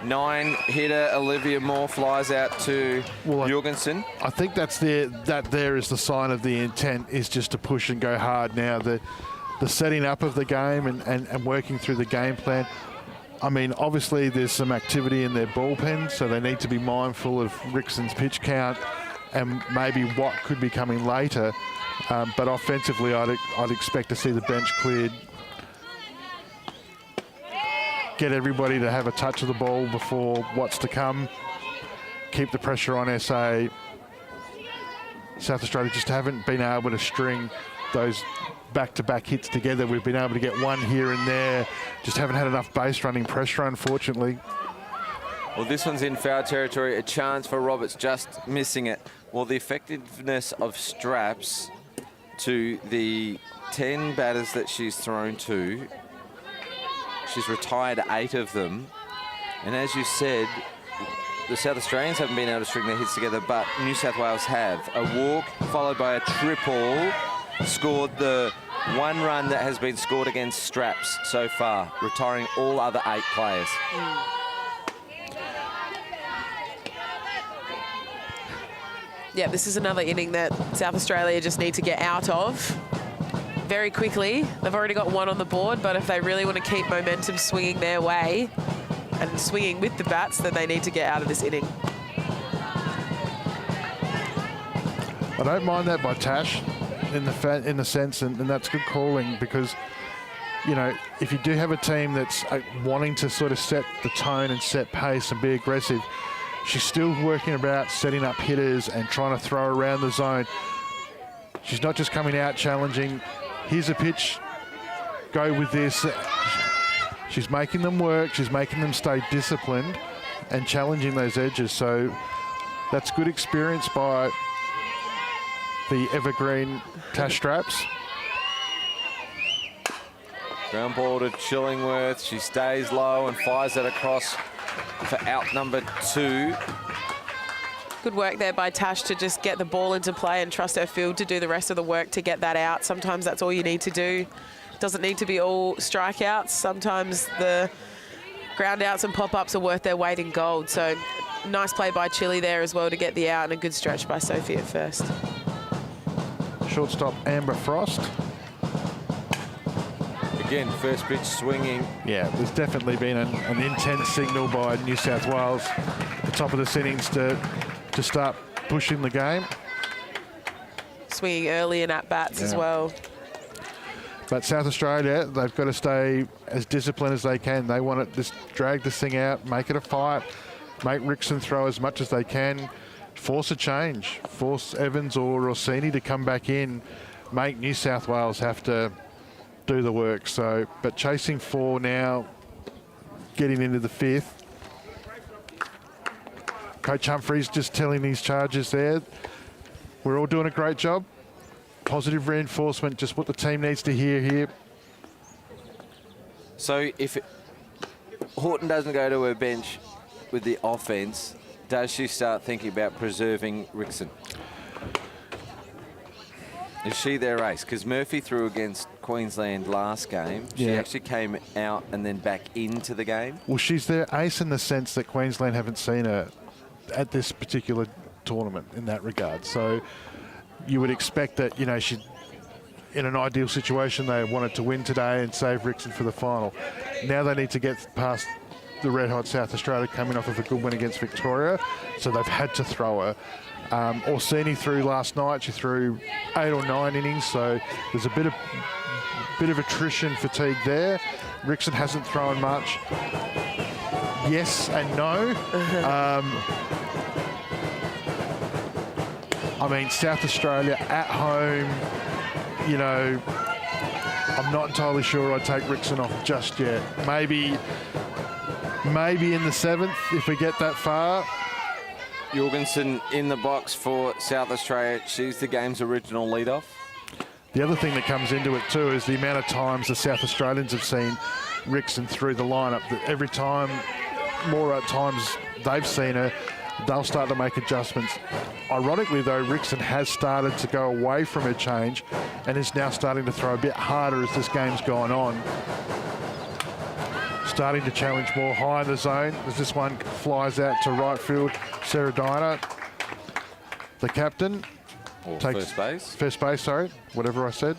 9-hitter Olivia Moore flies out to Jorgensen. I think that there is the sign of the intent, is just to push and go hard now. The setting up of the game and working through the game plan. I mean, obviously there's some activity in their bullpen, so they need to be mindful of Rickson's pitch count and maybe what could be coming later. But offensively, I'd expect to see the bench cleared. Get everybody to have a touch of the ball before what's to come. Keep the pressure on SA. South Australia just haven't been able to string those back-to-back hits together. We've been able to get one here and there. Just haven't had enough base running pressure, unfortunately. Well, this one's in foul territory. A chance for Roberts, just missing it. Well, the effectiveness of Straps to the 10 batters that she's thrown to. She's retired 8 of them. And as you said, the South Australians haven't been able to string their hits together, but New South Wales have. A walk followed by a triple scored the 1 run that has been scored against Straps so far, retiring all other 8 players. Yeah, this is another inning that South Australia just need to get out of very quickly. They've already got 1 on the board, but if they really want to keep momentum swinging their way and swinging with the bats, then they need to get out of this inning. I don't mind that by Tash in the sense, and that's good calling, because, you know, if you do have a team that's wanting to sort of set the tone and set pace and be aggressive, she's still working about setting up hitters and trying to throw around the zone. She's not just coming out challenging, here's a pitch, go with this. She's making them work, she's making them stay disciplined and challenging those edges. So that's good experience by the evergreen Tash Straps. Ground ball to Chillingworth. She stays low and fires it across for out number 2. Good work there by Tash to just get the ball into play and trust her field to do the rest of the work to get that out. Sometimes that's all you need to do. Doesn't need to be all strikeouts. Sometimes the ground outs and pop-ups are worth their weight in gold. So nice play by Chili there as well to get the out, and a good stretch by Sophie at first. Shortstop Amber Frost. Again, first pitch swinging. Yeah, there's definitely been an intense signal by New South Wales at the top of this innings to start pushing the game. Swinging early and at bats as well. But South Australia, they've got to stay as disciplined as they can. They want to just drag this thing out, make it a fight, make Rickson throw as much as they can, force a change, force Evans or Rossini to come back in, make New South Wales have to do the work. So, but chasing 4 now, getting into the 5th. Coach Humphreys just telling these charges there, we're all doing a great job. Positive reinforcement, just what the team needs to hear here. So if Horton doesn't go to her bench with the offense, does she start thinking about preserving Rickson? Is she their ace? Because Murphy threw against Queensland last game. She actually came out and then back into the game. Well, she's their ace in the sense that Queensland haven't seen her at this particular tournament in that regard. So you would expect that, you know, she, in an ideal situation, they wanted to win today and save Rickson for the final. Now they need to get past the red-hot South Australia coming off of a good win against Victoria, so they've had to throw her. Orsini threw last night. She threw 8 or 9 innings, so there's a bit of attrition fatigue there. Rickson hasn't thrown much. Yes and no. I mean, South Australia at home, you know, I'm not entirely sure I'd take Rickson off just yet. Maybe in the 7th if we get that far. Jorgensen in the box for South Australia. She's the game's original leadoff. The other thing that comes into it too is the amount of times the South Australians have seen Rickson through the lineup. That every time, more times they've seen her, they'll start to make adjustments. Ironically though, Rickson has started to go away from her change and is now starting to throw a bit harder as this game's gone on. Starting to challenge more high in the zone as this one flies out to right field. Sarah Diner, the captain, takes first base. First base, sorry, whatever I said.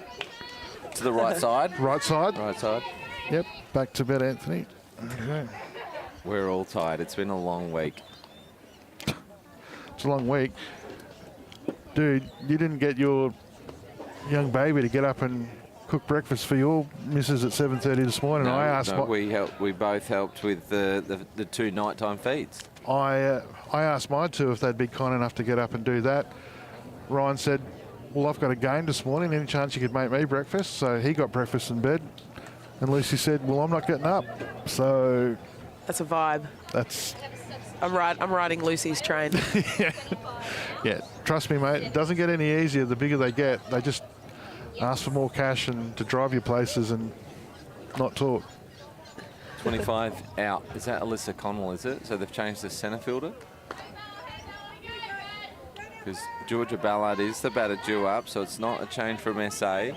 To the right side. Right side. Right side. Yep, back to bed, Anthony. Okay. We're all tired. It's been a long week. It's a long week. Dude, you didn't get your young baby to get up and cook breakfast for your missus at 7:30 this morning. No, we both helped with the 2 nighttime feeds. I asked mine too if they'd be kind enough to get up and do that. Ryan said, well, I've got a game this morning. Any chance you could make me breakfast? So he got breakfast in bed. And Lucy said, well, I'm not getting up. So that's a vibe. I'm riding Lucy's train. Yeah, trust me, mate. It doesn't get any easier the bigger they get. They just ask for more cash and to drive you places and not talk. 25 out. Is that Alyssa Connell, is it? So they've changed the centre fielder? Because Georgia Ballard is the batter due up, so it's not a change from SA.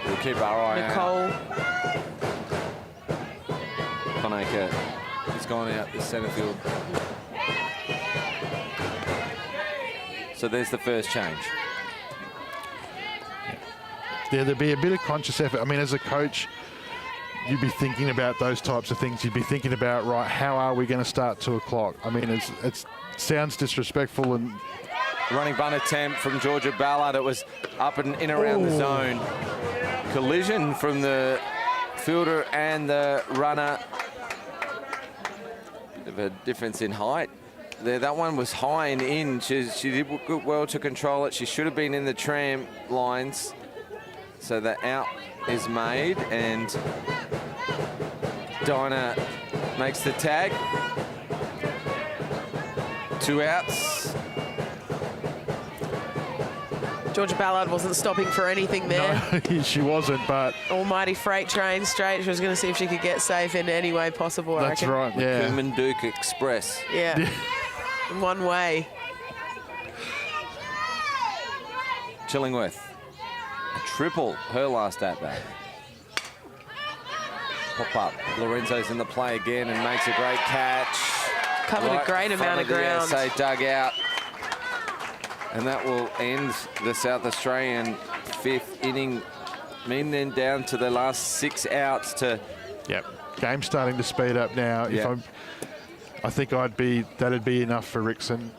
We'll keep our eye Nicole. out. Conacher has gone out the centre field. So there's the first change. Yeah, there'd be a bit of conscious effort. I mean, as a coach, you'd be thinking about those types of things. You'd be thinking about, right, how are we going to start 2 o'clock? I mean, it sounds disrespectful. And running bunt attempt from Georgia Ballard. It was up and in around the zone. Collision from the fielder and the runner. Bit of a difference in height there. That one was high and in. She did well to control it. She should have been in the tram lines. So the out is made, and Dinah makes the tag. 2 outs. Georgia Ballard wasn't stopping for anything there. no, she wasn't, but Almighty freight train straight. She was going to see if she could get safe in any way possible. that's I reckon. right. Yeah. Human Duke Express. Yeah. In one way. Chillingworth. A triple, her last at-bat. Pop up. Lorenzo's in the play again and makes a great catch. Covered a great amount of ground. The SA dugout. And that will end the South Australian 5th inning, meaning down to the last 6 outs to... Yep. Game's starting to speed up now. Yep. I think that'd be enough for Rickson.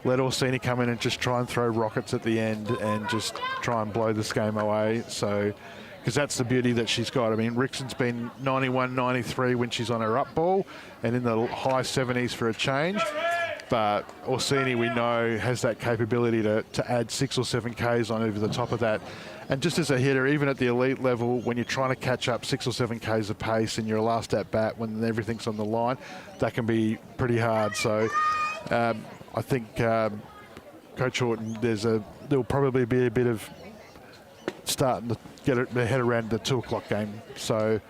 Let Orsini come in and just try and throw rockets at the end and just try and blow this game away. So, because that's the beauty that she's got. I mean, Rickson's been 91, 93 when she's on her up ball and in the high 70s for a change. But Orsini, we know, has that capability to add 6 or 7 Ks on over the top of that. And just as a hitter, even at the elite level, when you're trying to catch up 6 or 7 Ks of pace in your last at-bat when everything's on the line, that can be pretty hard. So I think Coach Horton, there'll probably be a bit of starting to get their head around the 2 o'clock game. So...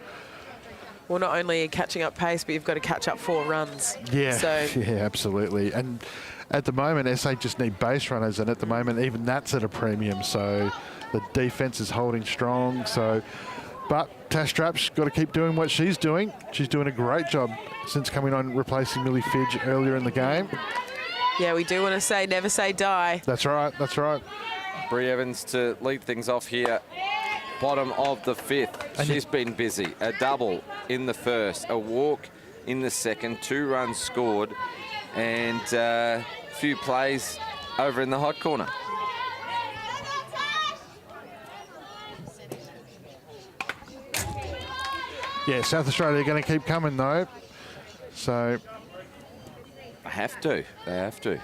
Well, not only catching up pace, but you've got to catch up 4 runs. Yeah, so yeah, absolutely. And at the moment, SA just need base runners, and at the moment, even that's at a premium. So the defense is holding strong. So, but Tash Trapp's got to keep doing what she's doing. She's doing a great job since coming on, replacing Millie Fidge earlier in the game. yeah, we do want to say never say die. That's right. That's right. Bree Evans to lead things off here. Bottom of the 5th. And she's been busy. A double in the first, a walk in the second, 2 runs scored, and a few plays over in the hot corner. Yeah, South Australia are going to keep coming though. So They have to. They have to.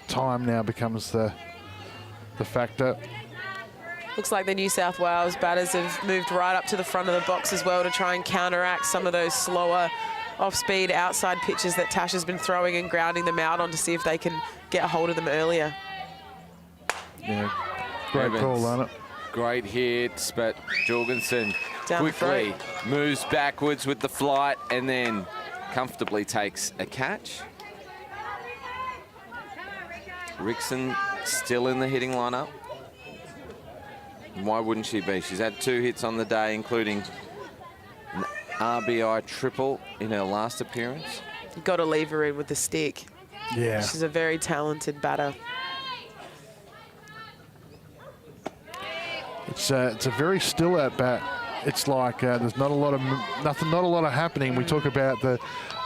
time now becomes the factor. Looks like the New South Wales batters have moved right up to the front of the box as well to try and counteract some of those slower off-speed outside pitches that Tash has been throwing and grounding them out on to see if they can get a hold of them earlier. Yeah, great Evans. call on it. Great hits, but Jorgensen Down the quickly moves backwards with the flight and then comfortably takes a catch. Rickson still in the hitting lineup. Why wouldn't she be? She's had 2 hits on the day, including an RBI triple in her last appearance. You've got to leave her in with the stick. Yeah. She's a very talented batter. It's a very still at bat. It's like there's not a lot of happening. We talk about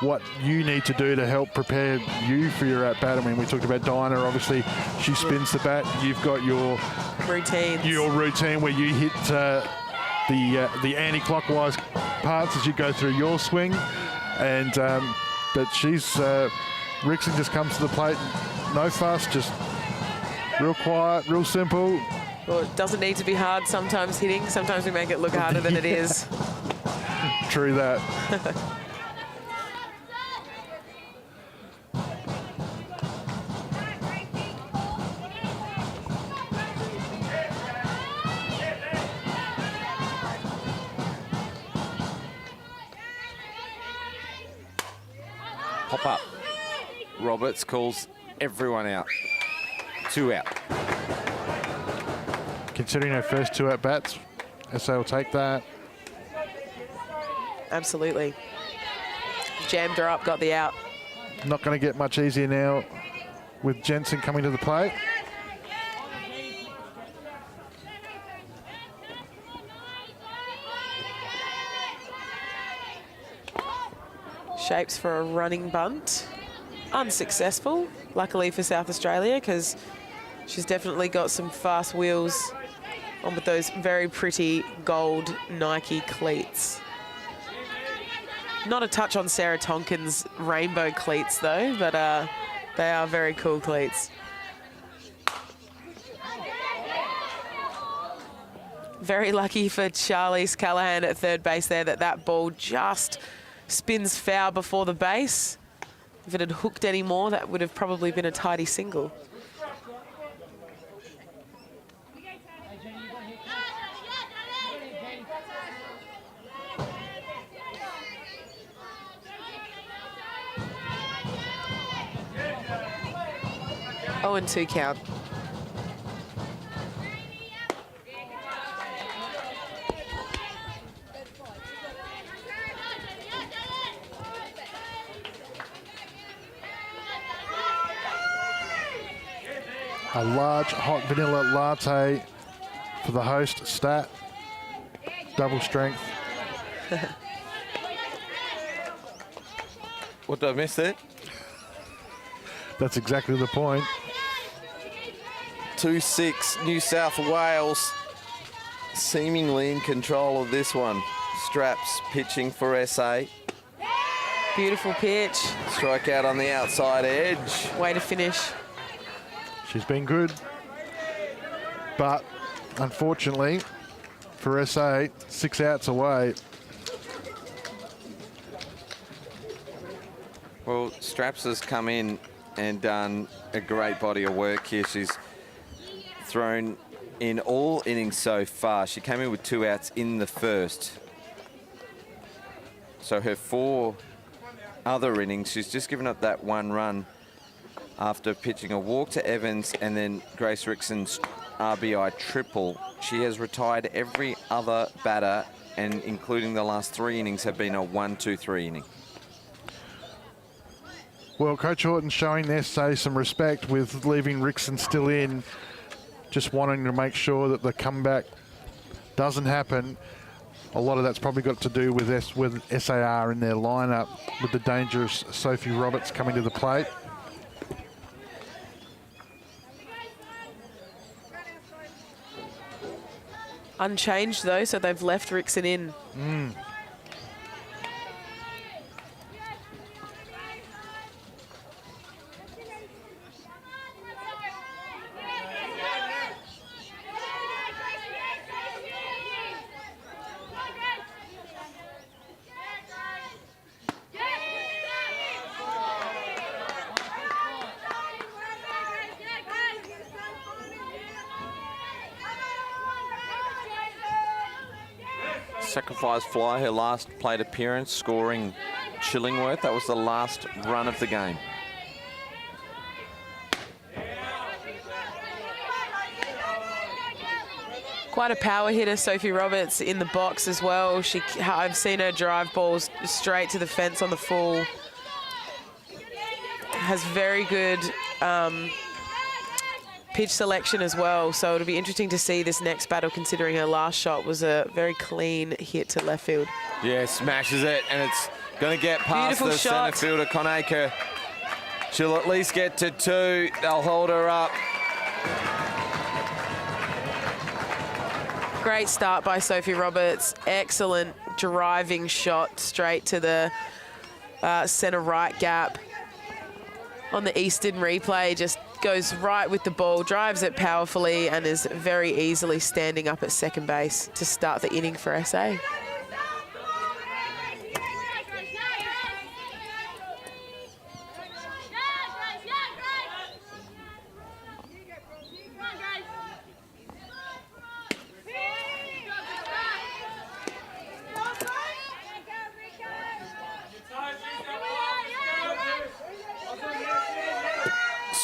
what you need to do to help prepare you for your at bat. I mean, we talked about Dinah. Obviously, she spins the bat. You've got your routine where you hit the anti-clockwise parts as you go through your swing. And but Rickson just comes to the plate, no fuss, just real quiet, real simple. Well, it doesn't need to be hard sometimes hitting. Sometimes we make it look harder than it is. True that. pop up. Roberts calls everyone out. 2 out. Considering her first 2 at-bats, SA will take that. Absolutely. Jammed her up, got the out. Not going to get much easier now with Jensen coming to the plate. Shapes for a running bunt. Unsuccessful, luckily for South Australia, because she's definitely got some fast wheels on with those very pretty gold Nike cleats. Not a touch on Sarah Tonkin's rainbow cleats though, but they are very cool cleats. Very lucky for Charlize Callahan at third base there that ball just spins foul before the base. If it had hooked any more, that would have probably been a tidy single. Oh, and 2 count. A large hot vanilla latte for the host, Stat. Double strength. What did I miss there? That's exactly the point. 2-6, New South Wales seemingly in control of this one. Straps pitching for SA. Beautiful pitch. Strike out on the outside edge. Way to finish. She's been good. But unfortunately for SA, 6 outs away. Well, Straps has come in and done a great body of work here. She's thrown in all innings so far. She came in with 2 outs in the first. So her 4 other innings, she's just given up that 1 run after pitching a walk to Evans and then Grace Rickson's RBI triple. She has retired every other batter, and including the last 3 innings have been a 1-2-3 inning. Well, Coach Horton's showing SA some respect with leaving Rickson still in, just wanting to make sure that the comeback doesn't happen. A lot of that's probably got to do with SAR in their lineup, with the dangerous Sophie Roberts coming to the plate. Unchanged though, so they've left Rickson in. Sacrifice fly, her last plate appearance, scoring Chillingworth. That was the last run of the game. Quite a power hitter, Sophie Roberts, in the box as well. I've seen her drive balls straight to the fence on the full. Has very good pitch selection as well, so it'll be interesting to see this next battle, considering her last shot was a very clean hit to left field. Yeah, smashes it, and it's going to get past Beautiful the shot. centre fielder, Conacher. She'll at least get to 2. They'll hold her up. Great start by Sophie Roberts. Excellent driving shot straight to the centre right gap. On the Eastern replay, just goes right with the ball, drives it powerfully, and is very easily standing up at second base to start the inning for SA.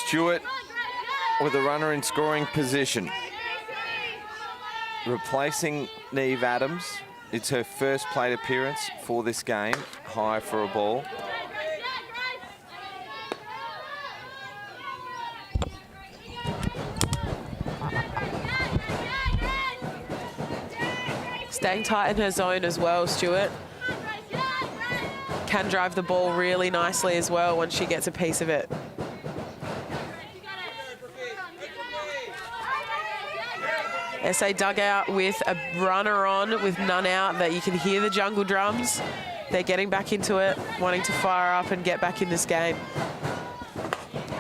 Stewart with a runner in scoring position. Replacing Neve Adams. It's her first plate appearance for this game. High for a ball. Staying tight in her zone as well, Stewart. Can drive the ball really nicely as well when she gets a piece of it. SA dugout with a runner on with none out that you can hear the jungle drums. They're getting back into it, wanting to fire up and get back in this game.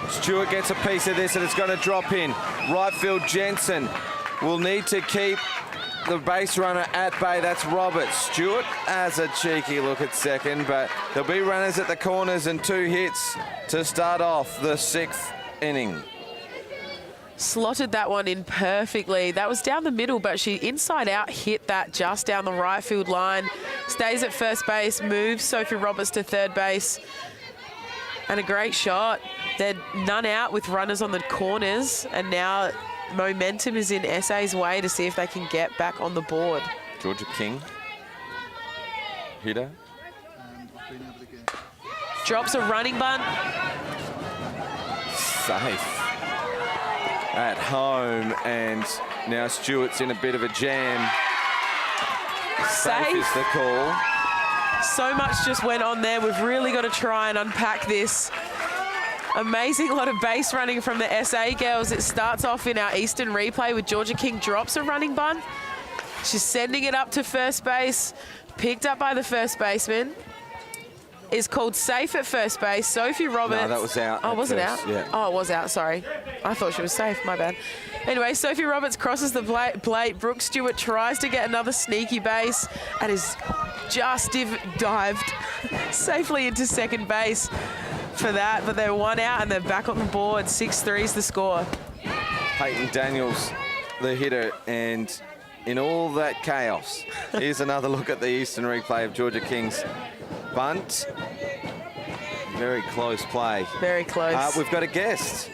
Stewart gets a piece of this and it's going to drop in. Right field, Jensen will need to keep the base runner at bay. That's Roberts. Stewart has a cheeky look at second, but there'll be runners at the corners and 2 hits to start off the 6th inning. Slotted that one in perfectly. That was down the middle, but she inside out hit that just down the right field line. Stays at first base, moves Sophie Roberts to third base. And a great shot. They're none out with runners on the corners, and now momentum is in SA's way to see if they can get back on the board. Georgia King. Hitter. Drops a running bunt. Safe. At home, and now Stewart's in a bit of a jam. Safe is the call. So much just went on there. We've really got to try and unpack this. Amazing lot of base running from the SA girls. It starts off in our Eastern replay with Georgia King drops a running bunt. She's sending it up to first base, picked up by the first baseman. Is called safe at first base. Sophie Roberts. No, that was out. Oh, was it out? Yeah. Oh, it was out, sorry. I thought she was safe, my bad. Anyway, Sophie Roberts crosses the plate. Brooke Stewart tries to get another sneaky base and is just dived safely into second base for that. But they're 1 out and they're back on the board. 6-3 is the score. Peyton Daniels, the hitter, and in all that chaos, here's another look at the Eastern replay of Georgia King's bunt. Very close play. Very close. We've got a guest.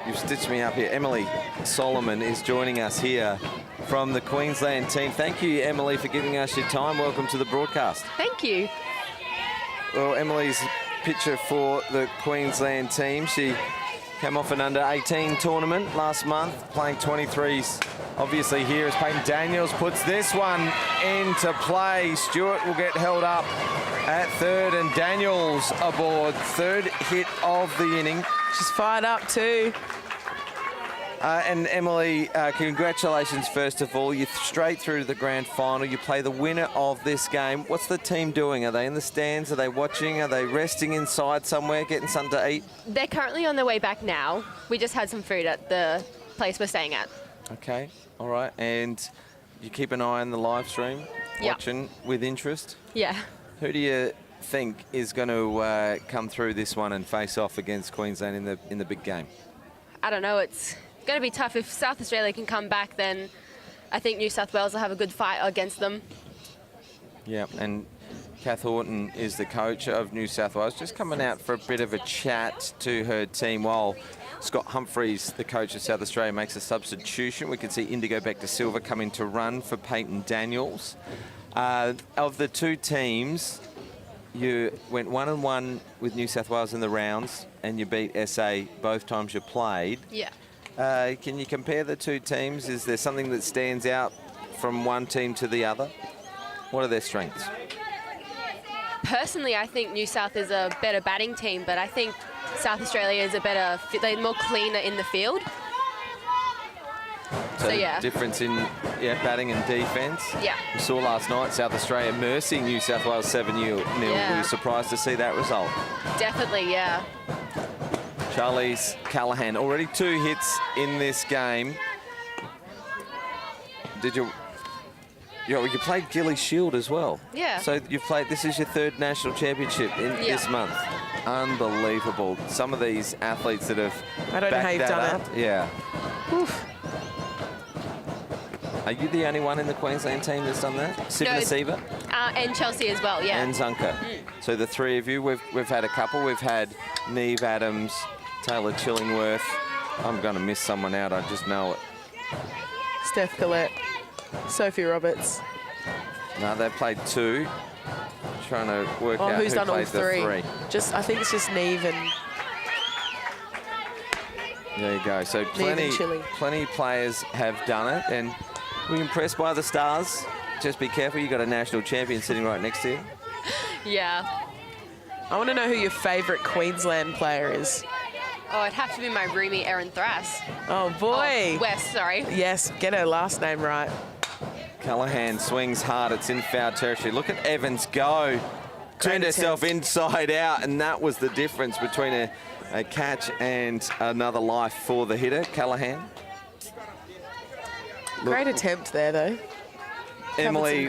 You've stitched me up here. Emily Solomon is joining us here from the Queensland team. Thank you, Emily, for giving us your time. Welcome to the broadcast. Thank you. Well, Emily's pitcher for the Queensland team. She came off an under-18 tournament last month, playing 23's. Obviously here as Peyton Daniels puts this one into play. Stewart will get held up at third and Daniels aboard. 3rd hit of the inning. She's fired up too. And Emily, congratulations first of all. You're straight through to the grand final. You play the winner of this game. What's the team doing? Are they in the stands? Are they watching? Are they resting inside somewhere, getting something to eat? They're currently on their way back now. We just had some food at the place we're staying at. Okay, all right. And you keep an eye on the live stream, Yep. watching with interest? Yeah. Who do you think is going to come through this one and face off against Queensland in the big game? I don't know. It's going to be tough. If South Australia can come back, then I think New South Wales will have a good fight against them. Yeah, and Kath Horton is the coach of New South Wales, just coming out for a bit of a chat to her team while Scott Humphreys, the coach of South Australia, makes a substitution. We can see Indigo Beck to Silva come in to run for Peyton Daniels. Of the two teams, you went 1-1 with New South Wales in the rounds and you beat SA both times you played. Yeah. Can you compare the two teams? Is there something that stands out from one team to the other? What are their strengths? Personally, I think New South is a better batting team, but I think South Australia is they're more cleaner in the field. So yeah. Difference in batting and defence. Yeah. We saw last night South Australia mercy New South Wales 7-0. Yeah. Were you surprised to see that result? Definitely, yeah. Charlize Callahan, already 2 hits in this game. You played Gilly Shield as well. Yeah. So you've played, this is your 3rd national championship in this month. Unbelievable. Some of these athletes that have I don't know how you've done it. Yeah. Oof. Are you the only one in the Queensland team that's done that? Siva? And Chelsea as well, yeah. And Zunker. So the three of you, we've had a couple. We've had Neve Adams, Taylor Chillingworth. I'm going to miss someone out, I just know it. Steph Collette, Sophie Roberts. No, they've played 2. Trying to work out who's who done played all 3. the 3. I think it's just Neve and... There you go. So plenty of players have done it. And we're impressed by the Stars. Just be careful, you've got a national champion sitting right next to you. Yeah. I want to know who your favourite Queensland player is. Oh, it'd have to be my roomie, Erin Thrass. Oh, boy. Oh, West, sorry. Yes, get her last name right. Callahan swings hard. It's in foul territory. Look at Evans go. Turned herself inside out, and that was the difference between a catch and another life for the hitter, Callahan. Great attempt there, though. Emily,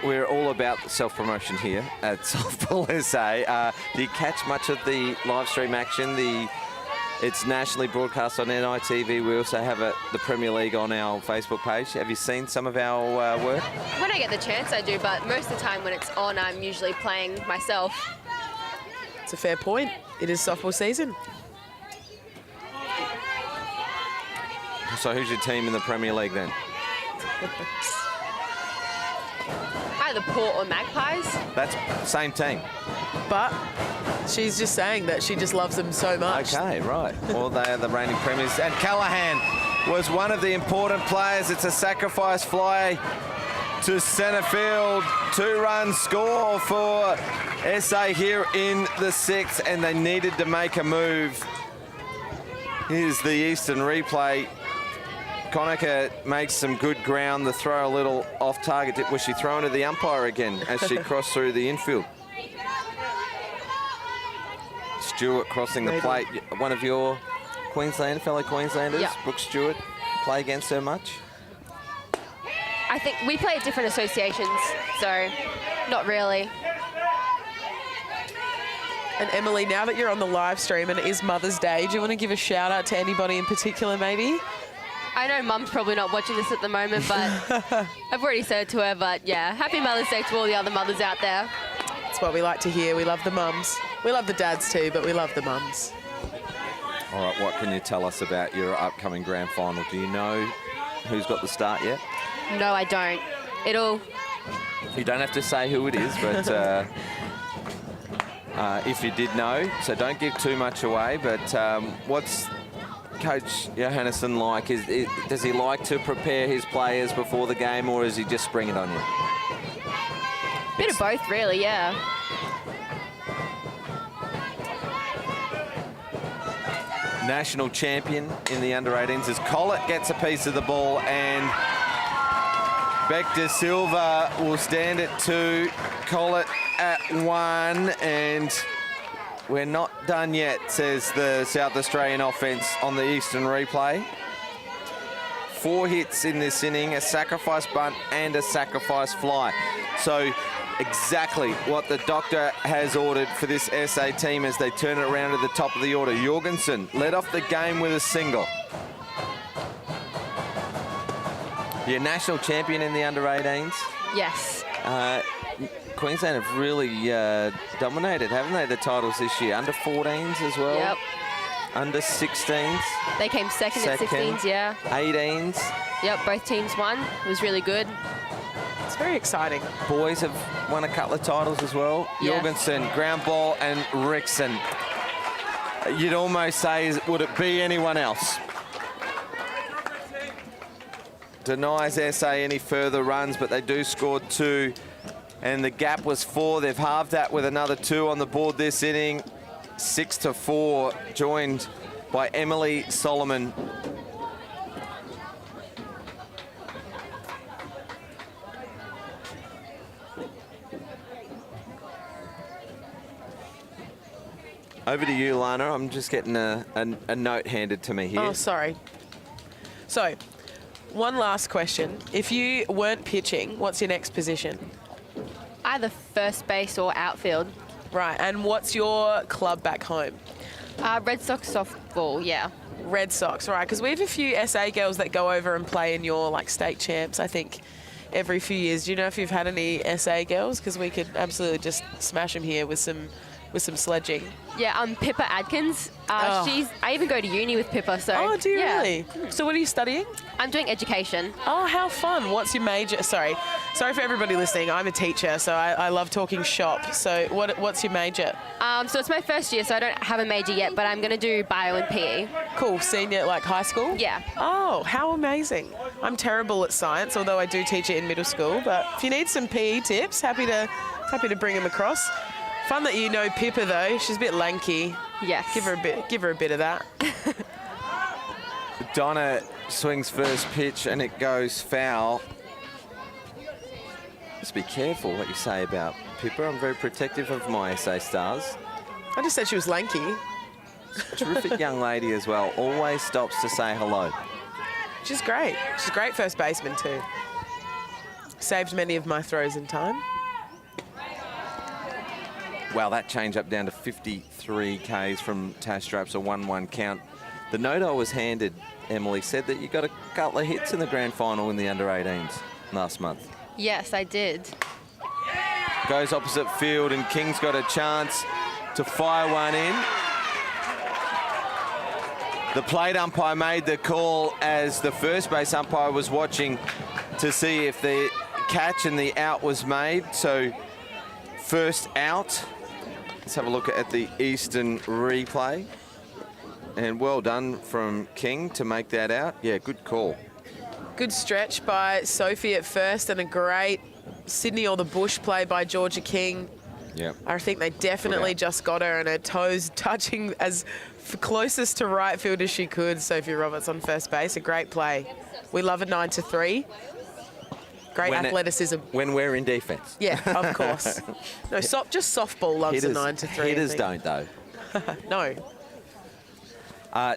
we're all about self-promotion here at Softball SA. Do you catch much of the live stream action? It's nationally broadcast on NITV. We also have the Premier League on our Facebook page. Have you seen some of our work? When I get the chance, I do, but most of the time when it's on, I'm usually playing myself. It's a fair point. It is softball season. So who's your team in the Premier League then? Either Port or Magpies. That's same team. But she's just saying that she just loves them so much. Okay, right. Well, they are the reigning premiers. And Callahan was one of the important players. It's a sacrifice fly to centre field. 2-run score for SA here in the 6th, and they needed to make a move. Here's the Eastern replay. Conacher makes some good ground. The throw a little off target. Was she thrown to the umpire again as she crossed through the infield? Stewart crossing the plate. One of your fellow Queenslanders, yeah. Brooke Stewart, play against her much? I think we play at different associations, so not really. And Emily, now that you're on the live stream and it is Mother's Day, do you want to give a shout out to anybody in particular maybe? I know Mum's probably not watching this at the moment, but I've already said it to her, but yeah, happy Mother's Day to all the other mothers out there. That's what we like to hear. We love the mums. We love the dads too, but we love the mums. All right, what can you tell us about your upcoming grand final? Do you know who's got the start yet? No, I don't. You don't have to say who it is, but if you did know, so don't give too much away, but what's Coach Johannesson like? Does he like to prepare his players before the game, or is he just spring it on you? Bit of both, really, yeah. National champion in the under-18s as Collett gets a piece of the ball, and Beck De Silva will stand at 2, Collett at 1, and we're not done yet, says the South Australian offence on the Eastern replay. 4 hits in this inning, a sacrifice bunt and a sacrifice fly. So exactly what the doctor has ordered for this SA team as they turn it around to the top of the order. Jorgensen led off the game with a single. You're national champion in the under-18s. Yes. Queensland have really dominated, haven't they, the titles this year? Under-14s as well. Yep. Under-16s. They came second at 16s, yeah. 18s. Yep, both teams won. It was really good. It's very exciting. Boys have won a couple of titles as well. Yeah. Jorgensen, ground ball, and Rickson. You'd almost say, would it be anyone else? Denies SA any further runs, but they do score 2. And the gap was 4. They've halved that with another 2 on the board this inning. 6-4, joined by Emily Solomon. Over to you, Lana. I'm just getting a note handed to me here. Oh, sorry. So, one last question. If you weren't pitching, what's your next position? Either first base or outfield. Right, and what's your club back home? Red Sox softball, yeah. Red Sox, right? Because we have a few SA girls that go over and play in your like state champs, I think, every few years. Do you know if you've had any SA girls? Because we could absolutely just smash them here with some sledging. Yeah, Pippa Adkins. I even go to uni with Pippa, so. Oh, do you yeah. really? So what are you studying? I'm doing education. Oh, how fun. What's your major? Sorry for everybody listening. I'm a teacher, so I love talking shop. So what's your major? So it's my first year, so I don't have a major yet, but I'm going to do bio and PE. Cool. Senior, like high school? Yeah. Oh, how amazing. I'm terrible at science, although I do teach it in middle school. But if you need some PE tips, happy to bring them across. Fun that you know Pippa, though. She's a bit lanky. Yes. Give her a bit of that. Donna swings first pitch and it goes foul. Just be careful what you say about Pippa. I'm very protective of my SA stars. I just said she was lanky. Terrific young lady as well. Always stops to say hello. She's great. She's a great first baseman too. Saved many of my throws in time. Wow, that change up down to 53 Ks from Tash Straps, a 1-1 count. The note I was handed, Emily, said that you got a couple of hits in the grand final in the under-18s last month. Yes, I did. Goes opposite field and King's got a chance to fire one in. The plate umpire made the call as the first base umpire was watching to see if the catch and the out was made. So first out. Let's have a look at the Eastern replay. And well done from King to make that out. Yeah, good call. Good stretch by Sophie at first and a great Sydney or the Bush play by Georgia King. Yeah. I think they definitely just got her and her toes touching as closest to right field as she could. Sophie Roberts on first base, a great play. We love a 9-3. Great athleticism. When we're in defence. Yeah, of course. No, just softball loves a 9-3. Hitters don't, though. No.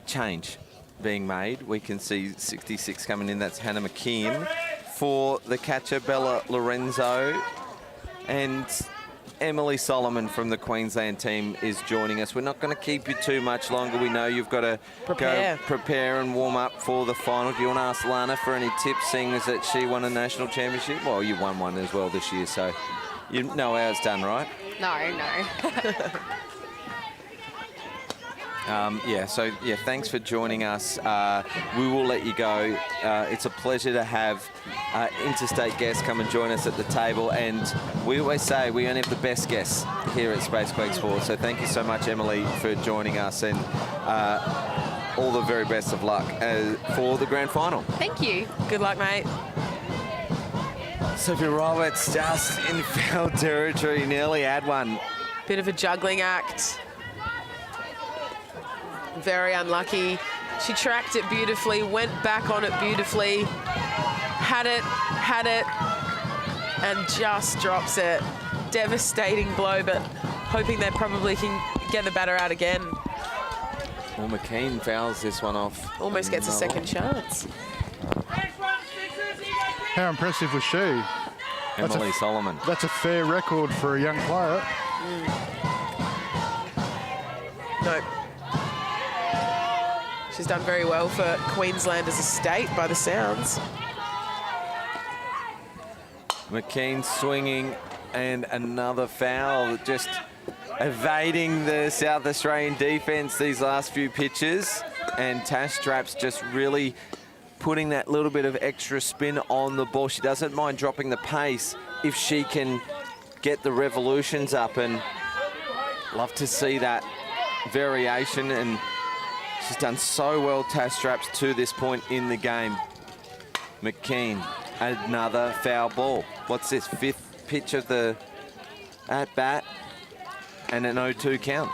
Change being made. We can see 66 coming in. That's Hannah McKeon for the catcher, Bella Lorenzo. And Emily Solomon from the Queensland team is joining us. We're not going to keep you too much longer. We know you've got to go prepare and warm up for the final. Do you want to ask Lana for any tips, seeing as that she won a national championship? Well, you won one as well this year, so you know how it's done, right? No. Thanks for joining us. We will let you go. It's a pleasure to have interstate guests come and join us at the table, and we always say we only have the best guests here at Space Quake Sports. So thank you so much, Emily, for joining us, and all the very best of luck for the grand final. Thank you. Good luck, mate. Sophie Roberts just in foul territory, nearly had one. Bit of a juggling act. Very unlucky. She tracked it beautifully, went back on it beautifully, had it, and just drops it. Devastating blow, but hoping they probably can get the batter out again. Well, McKean fouls this one off. Almost gets a second chance. How impressive was she? Emily Solomon. That's a fair record for a young player. No. She's done very well for Queensland as a state by the sounds. McKean swinging and another foul, just evading the South Australian defence these last few pitches, and Tash Straps just really putting that little bit of extra spin on the ball. She doesn't mind dropping the pace if she can get the revolutions up, and love to see that variation, and she's done so well, Tash Straps, to this point in the game. McKean, another foul ball. What's this, fifth pitch of the at-bat, and an 0-2 count.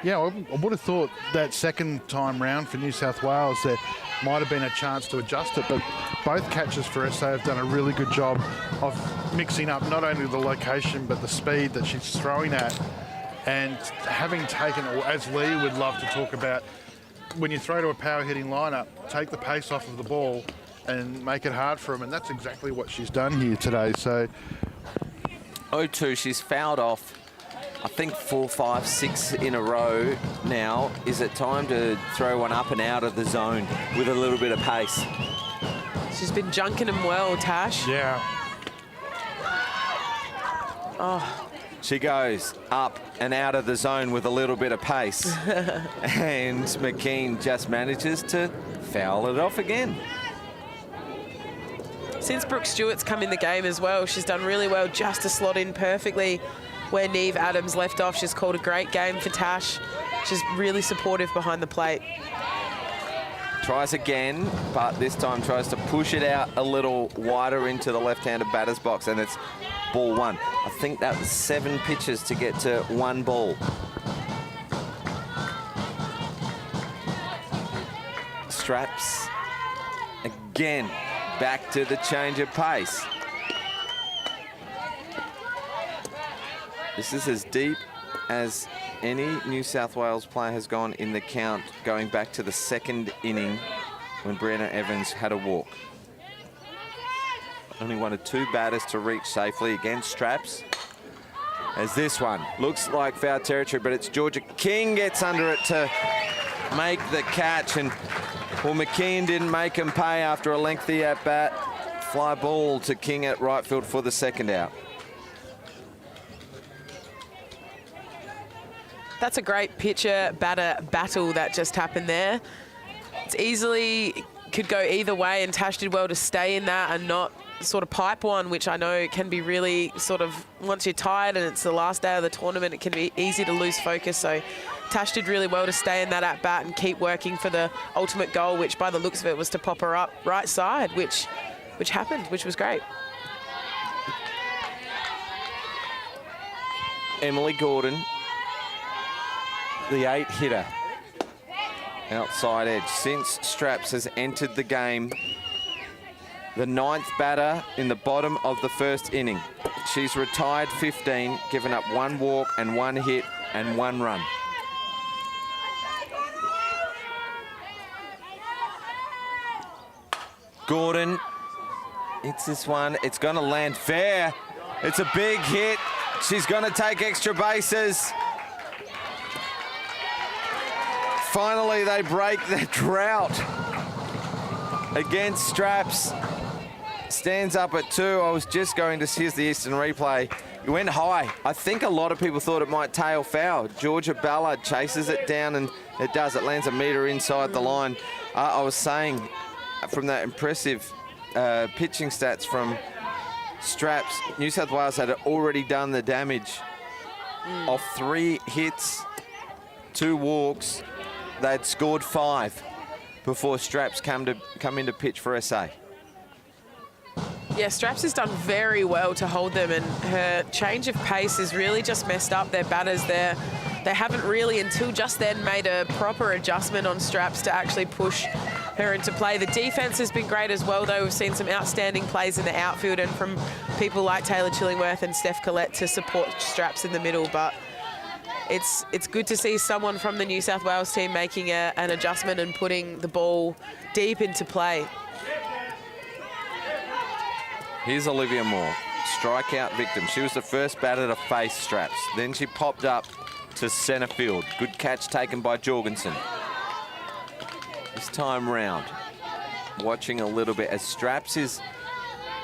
Yeah, I would have thought that second time round for New South Wales there might have been a chance to adjust it, but both catchers for SA have done a really good job of mixing up not only the location but the speed that she's throwing at, and having taken, as Lee would love to talk about, when you throw to a power hitting lineup, take the pace off of the ball and make it hard for them, and that's exactly what she's done here today. So 0-2, she's fouled off I think 4, 5, 6 in a row now. Is it time to throw one up and out of the zone with a little bit of pace? She's been junking them well, Tash. Yeah. Oh. She goes up and out of the zone with a little bit of pace. And McKean just manages to foul it off again. Since Brooke Stewart's come in the game as well, she's done really well just to slot in perfectly where Neve Adams left off. She's called a great game for Tash. She's really supportive behind the plate. Tries again, but this time tries to push it out a little wider into the left-handed batter's box, and it's ball one. I think that was 7 pitches to get to 1 ball. Straps again, back to the change of pace. This is as deep as any New South Wales player has gone in the count, going back to the 2nd inning when Brianna Evans had a walk. Only one of 2 batters to reach safely against Straps. As this one looks like foul territory, but it's Georgia King gets under it to make the catch. And well, McKean didn't make him pay after a lengthy at-bat. Fly ball to King at right field for the 2nd out. That's a great pitcher-batter battle that just happened there. It's easily could go either way, and Tash did well to stay in that and not sort of pipe one, which I know can be really sort of, once you're tired and it's the last day of the tournament, it can be easy to lose focus. So Tash did really well to stay in that at-bat and keep working for the ultimate goal, which by the looks of it was to pop her up right side, which happened, which was great. Emily Gordon, the 8-hitter, outside edge. Since Straps has entered the game, the 9th batter in the bottom of the 1st inning. She's retired 15, given up 1 walk and 1 hit and 1 run. Gordon, it's this one. It's going to land fair. It's a big hit. She's going to take extra bases. Finally, they break the drought against Straps. Stands up at 2. I was just going to, here's the Eastern replay. It went high. I think a lot of people thought it might tail foul. Georgia Ballard chases it down, and it does. It lands a metre inside the line. I was saying from that impressive pitching stats from Straps, New South Wales had already done the damage of 3 hits, 2 walks. They'd scored 5 before Straps come into pitch for SA. Yeah, Straps has done very well to hold them, and her change of pace has really just messed up their batters there. They haven't really, until just then, made a proper adjustment on Straps to actually push her into play. The defense has been great as well, though. We've seen some outstanding plays in the outfield and from people like Taylor Chillingworth and Steph Collette to support Straps in the middle, but it's good to see someone from the New South Wales team making an adjustment and putting the ball deep into play. Here's Olivia Moore, strikeout victim. She was the first batter to face Straps. Then she popped up to centre field. Good catch taken by Jorgensen. This time round, watching a little bit as Straps is,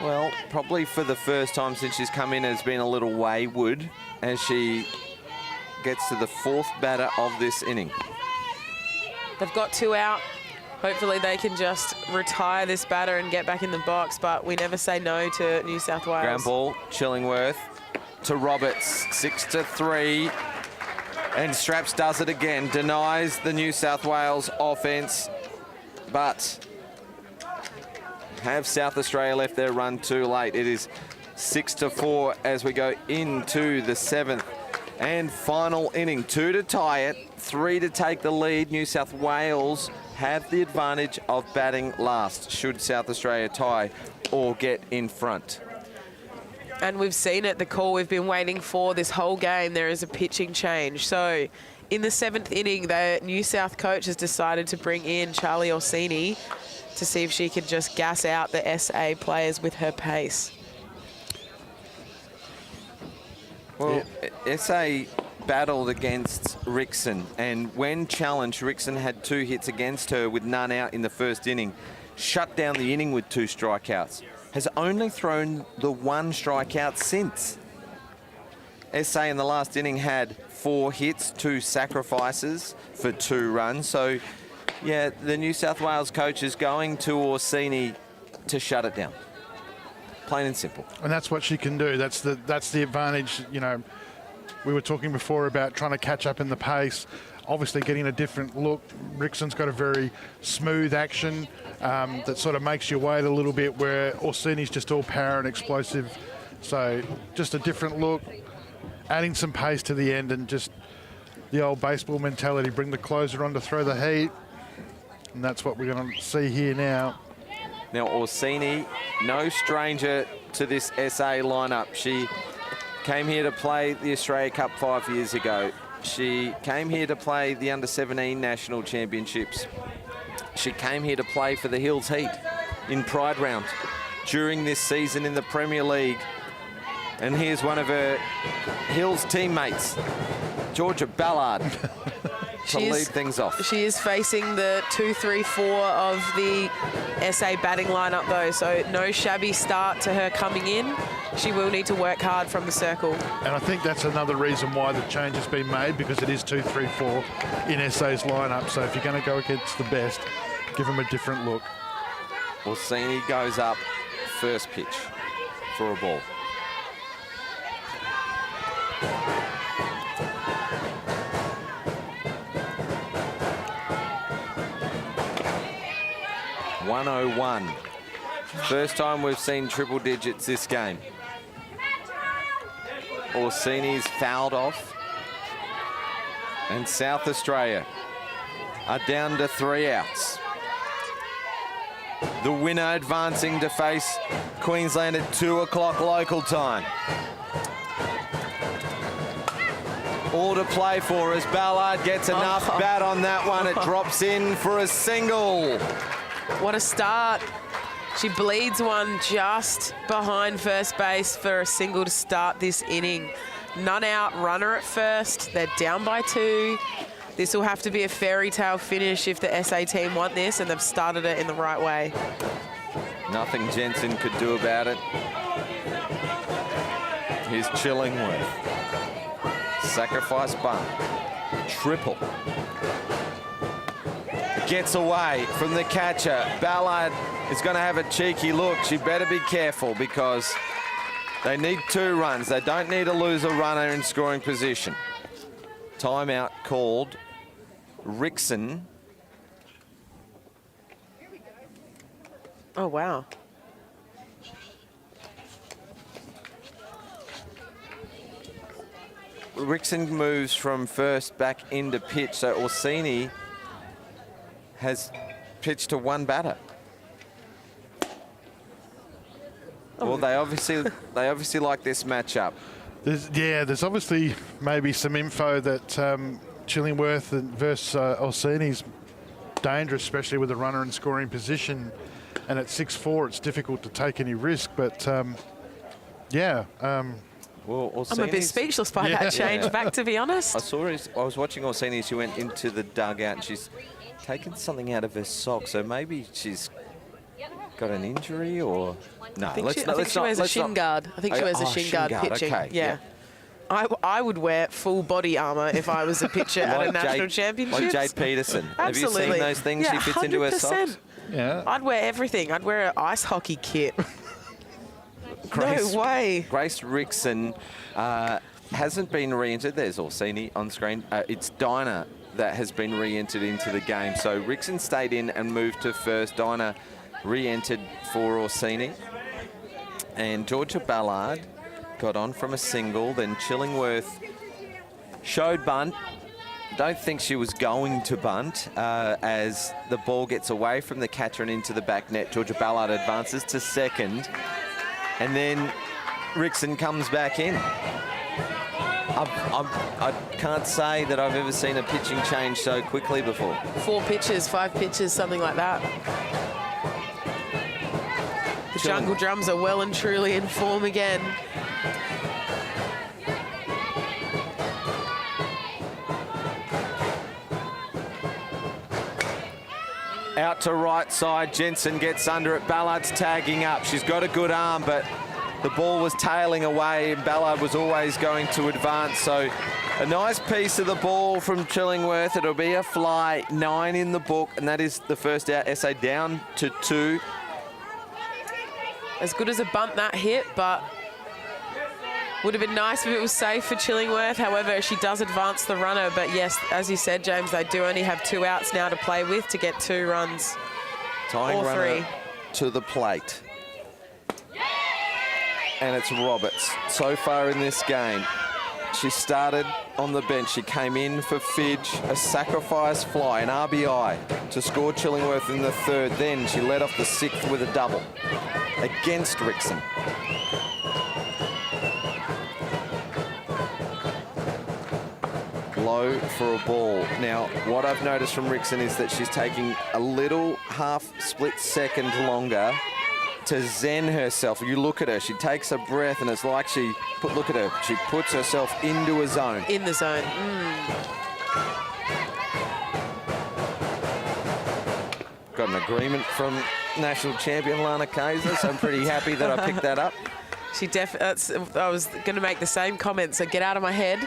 well, probably for the first time since she's come in, has been a little wayward as she gets to the 4th batter of this inning. They've got 2 out. Hopefully they can just retire this batter and get back in the box, but we never say no to New South Wales. Ground ball, Chillingworth to Roberts, 6-3. And Straps does it again, denies the New South Wales offense, but have South Australia left their run too late. It is 6-4 as we go into the 7th and final inning. 2 to tie it, 3 to take the lead. New South Wales have the advantage of batting last, should South Australia tie or get in front. And we've seen it, the call we've been waiting for this whole game. There is a pitching change. So in the 7th inning, the New South coach has decided to bring in Charlie Orsini to see if she could just gas out the SA players with her pace. Well, SA battled against Rickson, and when challenged, Rickson had 2 hits against her with none out in the first inning, shut down the inning with 2 strikeouts, has only thrown the 1 strikeout since. SA in the last inning had 4 hits, 2 sacrifices for 2 runs. So, yeah, the New South Wales coach is going to Orsini to shut it down. Plain and simple. And that's what she can do. That's the advantage. You know, we were talking before about trying to catch up in the pace. Obviously getting a different look. Rickson's got a very smooth action that sort of makes you wait a little bit, where Orsini's just all power and explosive. So just a different look, adding some pace to the end, and just the old baseball mentality, bring the closer on to throw the heat. And that's what we're going to see here now. Now Orsini, no stranger to this SA lineup. She came here to play the Australia Cup 5 years ago. She came here to play the Under-17 National Championships. She came here to play for the Hills Heat in Pride Round during this season in the Premier League. And here's one of her Hills teammates, Georgia Ballard, to lead things off. She is facing the 2-3-4 of the SA batting lineup though, so no shabby start to her coming in. She will need to work hard from the circle. And I think that's another reason why the change has been made, because it is 2-3-4 in SA's lineup. So if you're going to go against the best, give them a different look. Orsini goes up, first pitch for a ball. .101. First time we've seen triple digits this game. Orsini's fouled off. And South Australia are down to 3 outs. The winner advancing to face Queensland at 2 o'clock local time. All to play for as Ballard gets enough bat on that one. It drops in for a single. What a start. She bleeds one just behind first base for a single to start this inning. None out, runner at first. They're down by 2. This will have to be a fairy tale finish if the SA team want this, and they've started it in the right way. Nothing Jensen could do about it. Here's Chillingworth. Sacrifice bunt. Triple. Gets away from the catcher. Ballard is going to have a cheeky look. She better be careful because they need 2 runs. They don't need to lose a runner in scoring position. Timeout called. Rickson. Oh, wow. Rickson moves from first back into pitch, so Orsini has pitched to 1 batter. Well, they obviously like this matchup. There's obviously maybe some info that Chillingworth versus Orsini's dangerous, especially with a runner in scoring position. And at 6'4", it's difficult to take any risk. But yeah. Well, I'm a bit speechless by that change back, to be honest. I was watching Orsini. She went into the dugout and she's taken something out of her sock. So maybe she's got an injury or no. I think she wears a shin guard. I think she wears a shin guard pitching. Okay, yeah. I would wear full body armour if I was a pitcher at a national championship. Like Jade Peterson. Absolutely. Have you seen those things she fits 100%. Into her socks? Yeah. I'd wear everything. I'd wear an ice hockey kit. No way. Grace Rickson hasn't been re-entered. There's Orsini on screen. It's Dinah that has been re-entered into the game. So Rickson stayed in and moved to first. Dinah re-entered for Orsini. And Georgia Ballard got on from a single. Then Chillingworth showed bunt. Don't think she was going to bunt as the ball gets away from the catcher and into the back net. Georgia Ballard advances to second. And then Rickson comes back in. I can't say that I've ever seen a pitching change so quickly before. 4 pitches, 5 pitches, something like that. The Jungle Drums are well and truly in form again. Out to right side, Jensen gets under it. Ballard's tagging up. She's got a good arm, but the ball was tailing away and Ballard was always going to advance. So a nice piece of the ball from Chillingworth. It'll be a fly, 9 in the book, and that is the first out. SA down to 2. As good as a bunt that hit, but would have been nice if it was safe for Chillingworth. However, she does advance the runner. But yes, as you said, James, they do only have 2 outs now to play with to get 2 runs. Tying or runner 3. to the plate. And it's Roberts. So far in this game, she started on the bench. She came in for Fidge, a sacrifice fly, an RBI to score Chillingworth in the 3rd. Then she led off the 6th with a double against Rickson. Low for a ball. Now, what I've noticed from Rickson is that she's taking a little half-split second longer to zen herself. You look at her, she takes a breath and it's like look at her, she puts herself into a zone. In the zone. Got an agreement from national champion Lana Kaiser, so I'm pretty happy that I picked that up. She I was going to make the same comment, so get out of my head.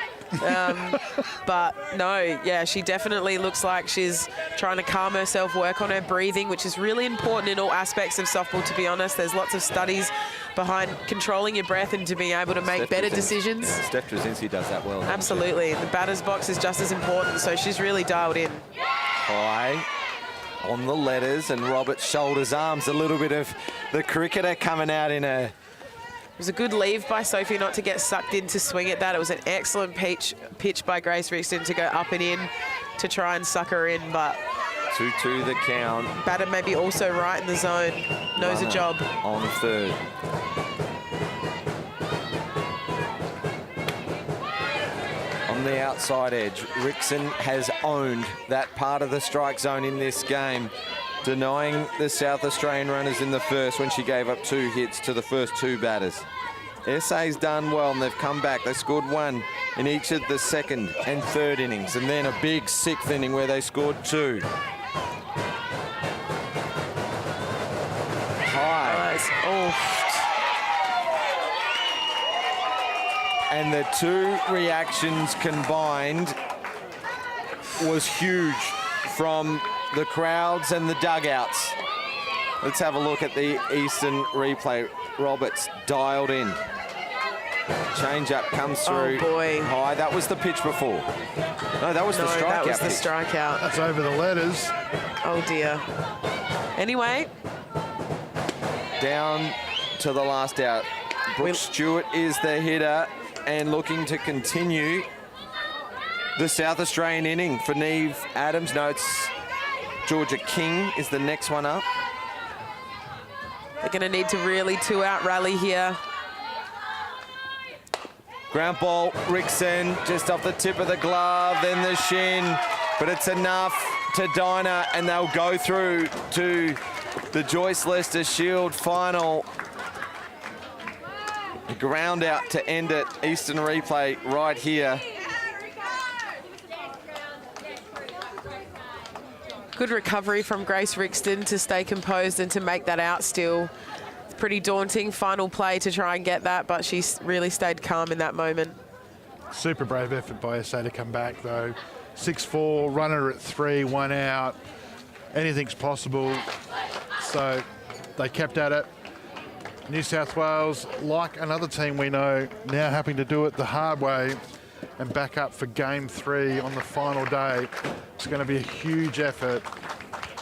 But no, yeah, she definitely looks like she's trying to calm herself, work on her breathing, which is really important in all aspects of softball, to be honest. There's lots of studies behind controlling your breath and to being able to make better decisions. Steph Drzezinski does that well. Absolutely. The batter's box is just as important, so she's really dialed in. High on the letters, and Roberts shoulders arms, a little bit of the cricketer coming out in her. It was a good leave by Sophie not to get sucked in to swing at that. It was an excellent pitch by Grace Rickson to go up and in to try and suck her in, but 2-2 the count. batter maybe also right in the zone. Knows a job. On 3rd. On the outside edge, Rickson has owned that part of the strike zone in this game, denying the South Australian runners in the 1st when she gave up 2 hits to the first 2 batters. SA's done well and they've come back. They scored 1 in each of the 2nd and 3rd innings, and then a big 6th inning where they scored 2. High. Nice. Oh. And the 2 reactions combined was huge from the crowds and the dugouts. Let's have a look at the Eastern replay. Roberts dialed in. Change up comes through. Oh boy. High. That was the pitch before. No, that was the strikeout. That was the strikeout. That's over the letters. Oh dear. Anyway. Down to the last out. Brooke Stewart is the hitter and looking to continue the South Australian inning for Neve Adams. No, it's Georgia King is the next one up. They're going to need to really 2-out rally here. Ground ball, Rickson, just off the tip of the glove, then the shin, but it's enough to Dinah, and they'll go through to the Joyce Lester Shield final. A ground out to end it. Eastern replay right here. Good recovery from Grace Rixton to stay composed and to make that out still. It's pretty daunting final play to try and get that, but she's really stayed calm in that moment. Super brave effort by SA to come back though. 6-4, runner at 3, 1 out. Anything's possible. So they kept at it. New South Wales, like another team we know, now having to do it the hard way and back up for game 3 on the final day. It's going to be a huge effort.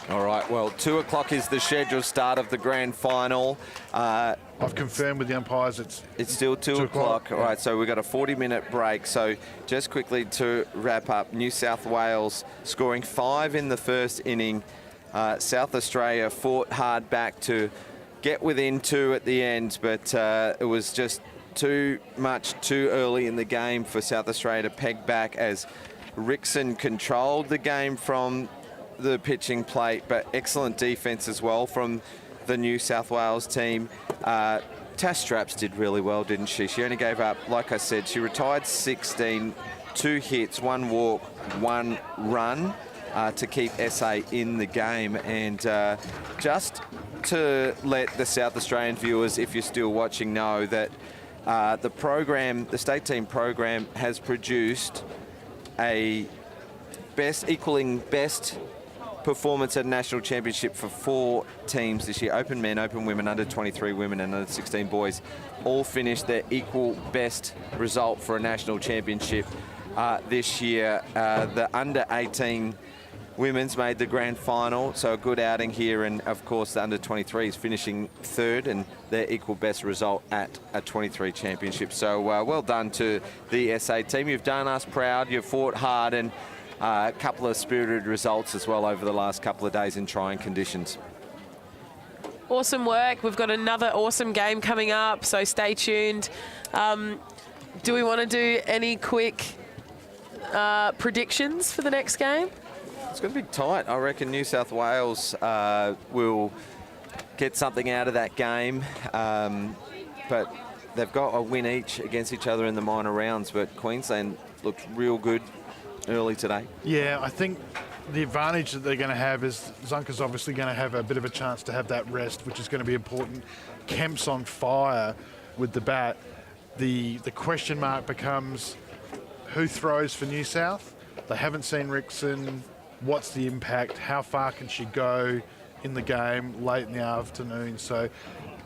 All right, well, 2 o'clock is the scheduled start of the grand final. I've confirmed with the umpires it's still 2 o'clock. Yeah. All right, so we've got a 40-minute break. So just quickly to wrap up, New South Wales scoring 5 in the 1st inning. South Australia fought hard back to get within 2 at the end, but it was just too early in the game for South Australia to peg back as Rickson controlled the game from the pitching plate, but excellent defense as well from the New South Wales team. Tash Straps did really well, didn't she? She only gave up, like I said, she retired 16, 2 hits, 1 walk, 1 run. to keep SA in the game. And just to let the South Australian viewers, if you're still watching, know that the state team program has produced a equaling best performance at a national championship for 4 teams this year. Open men, open women, under 23 women and under 16 boys all finished their equal best result for a national championship this year. The under 18 women's made the grand final, so a good outing here, and of course the under 23s finishing 3rd and their equal best result at a 23 championship. So well done to the SA team. You've done us proud, you've fought hard, and a couple of spirited results as well over the last couple of days in trying conditions. Awesome work. We've got another awesome game coming up, so stay tuned. Do we want to do any quick predictions for the next game? It's going to be tight. I reckon New South Wales will get something out of that game, but they've got a win each against each other in the minor rounds, but Queensland looked real good early today. Yeah, I think the advantage that they're going to have is Zunka's obviously going to have a bit of a chance to have that rest, which is going to be important. Kemp's on fire with the bat. The question mark becomes who throws for New South. They haven't seen Rickson. What's the impact? How far can she go in the game late in the afternoon? So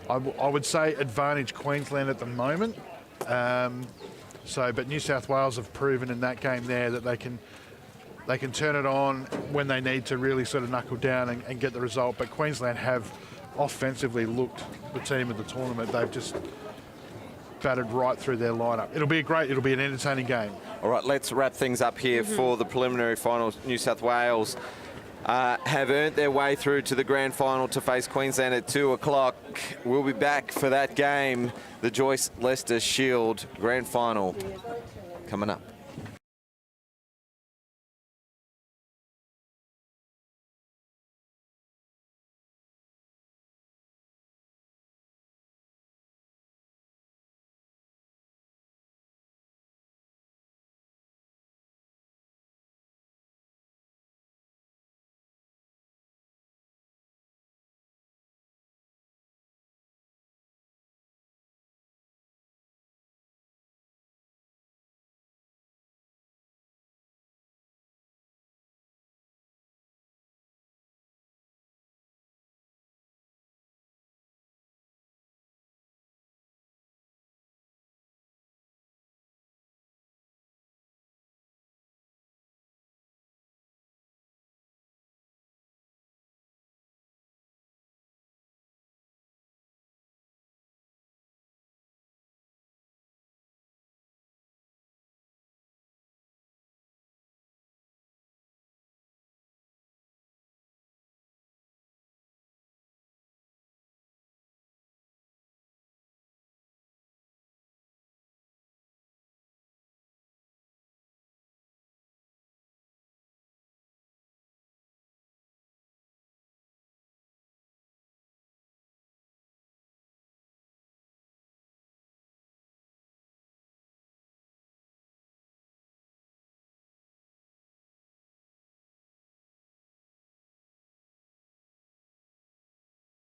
I would say advantage Queensland at the moment. But New South Wales have proven in that game there that they can turn it on when they need to really sort of knuckle down and get the result. But Queensland have offensively looked the team of the tournament. They've just batted right through their lineup. It'll be an entertaining game. All right, let's wrap things up here for the preliminary finals. New South Wales have earned their way through to the grand final to face Queensland at 2 o'clock. We'll be back for that game, the Joyce Lester Shield grand final coming up.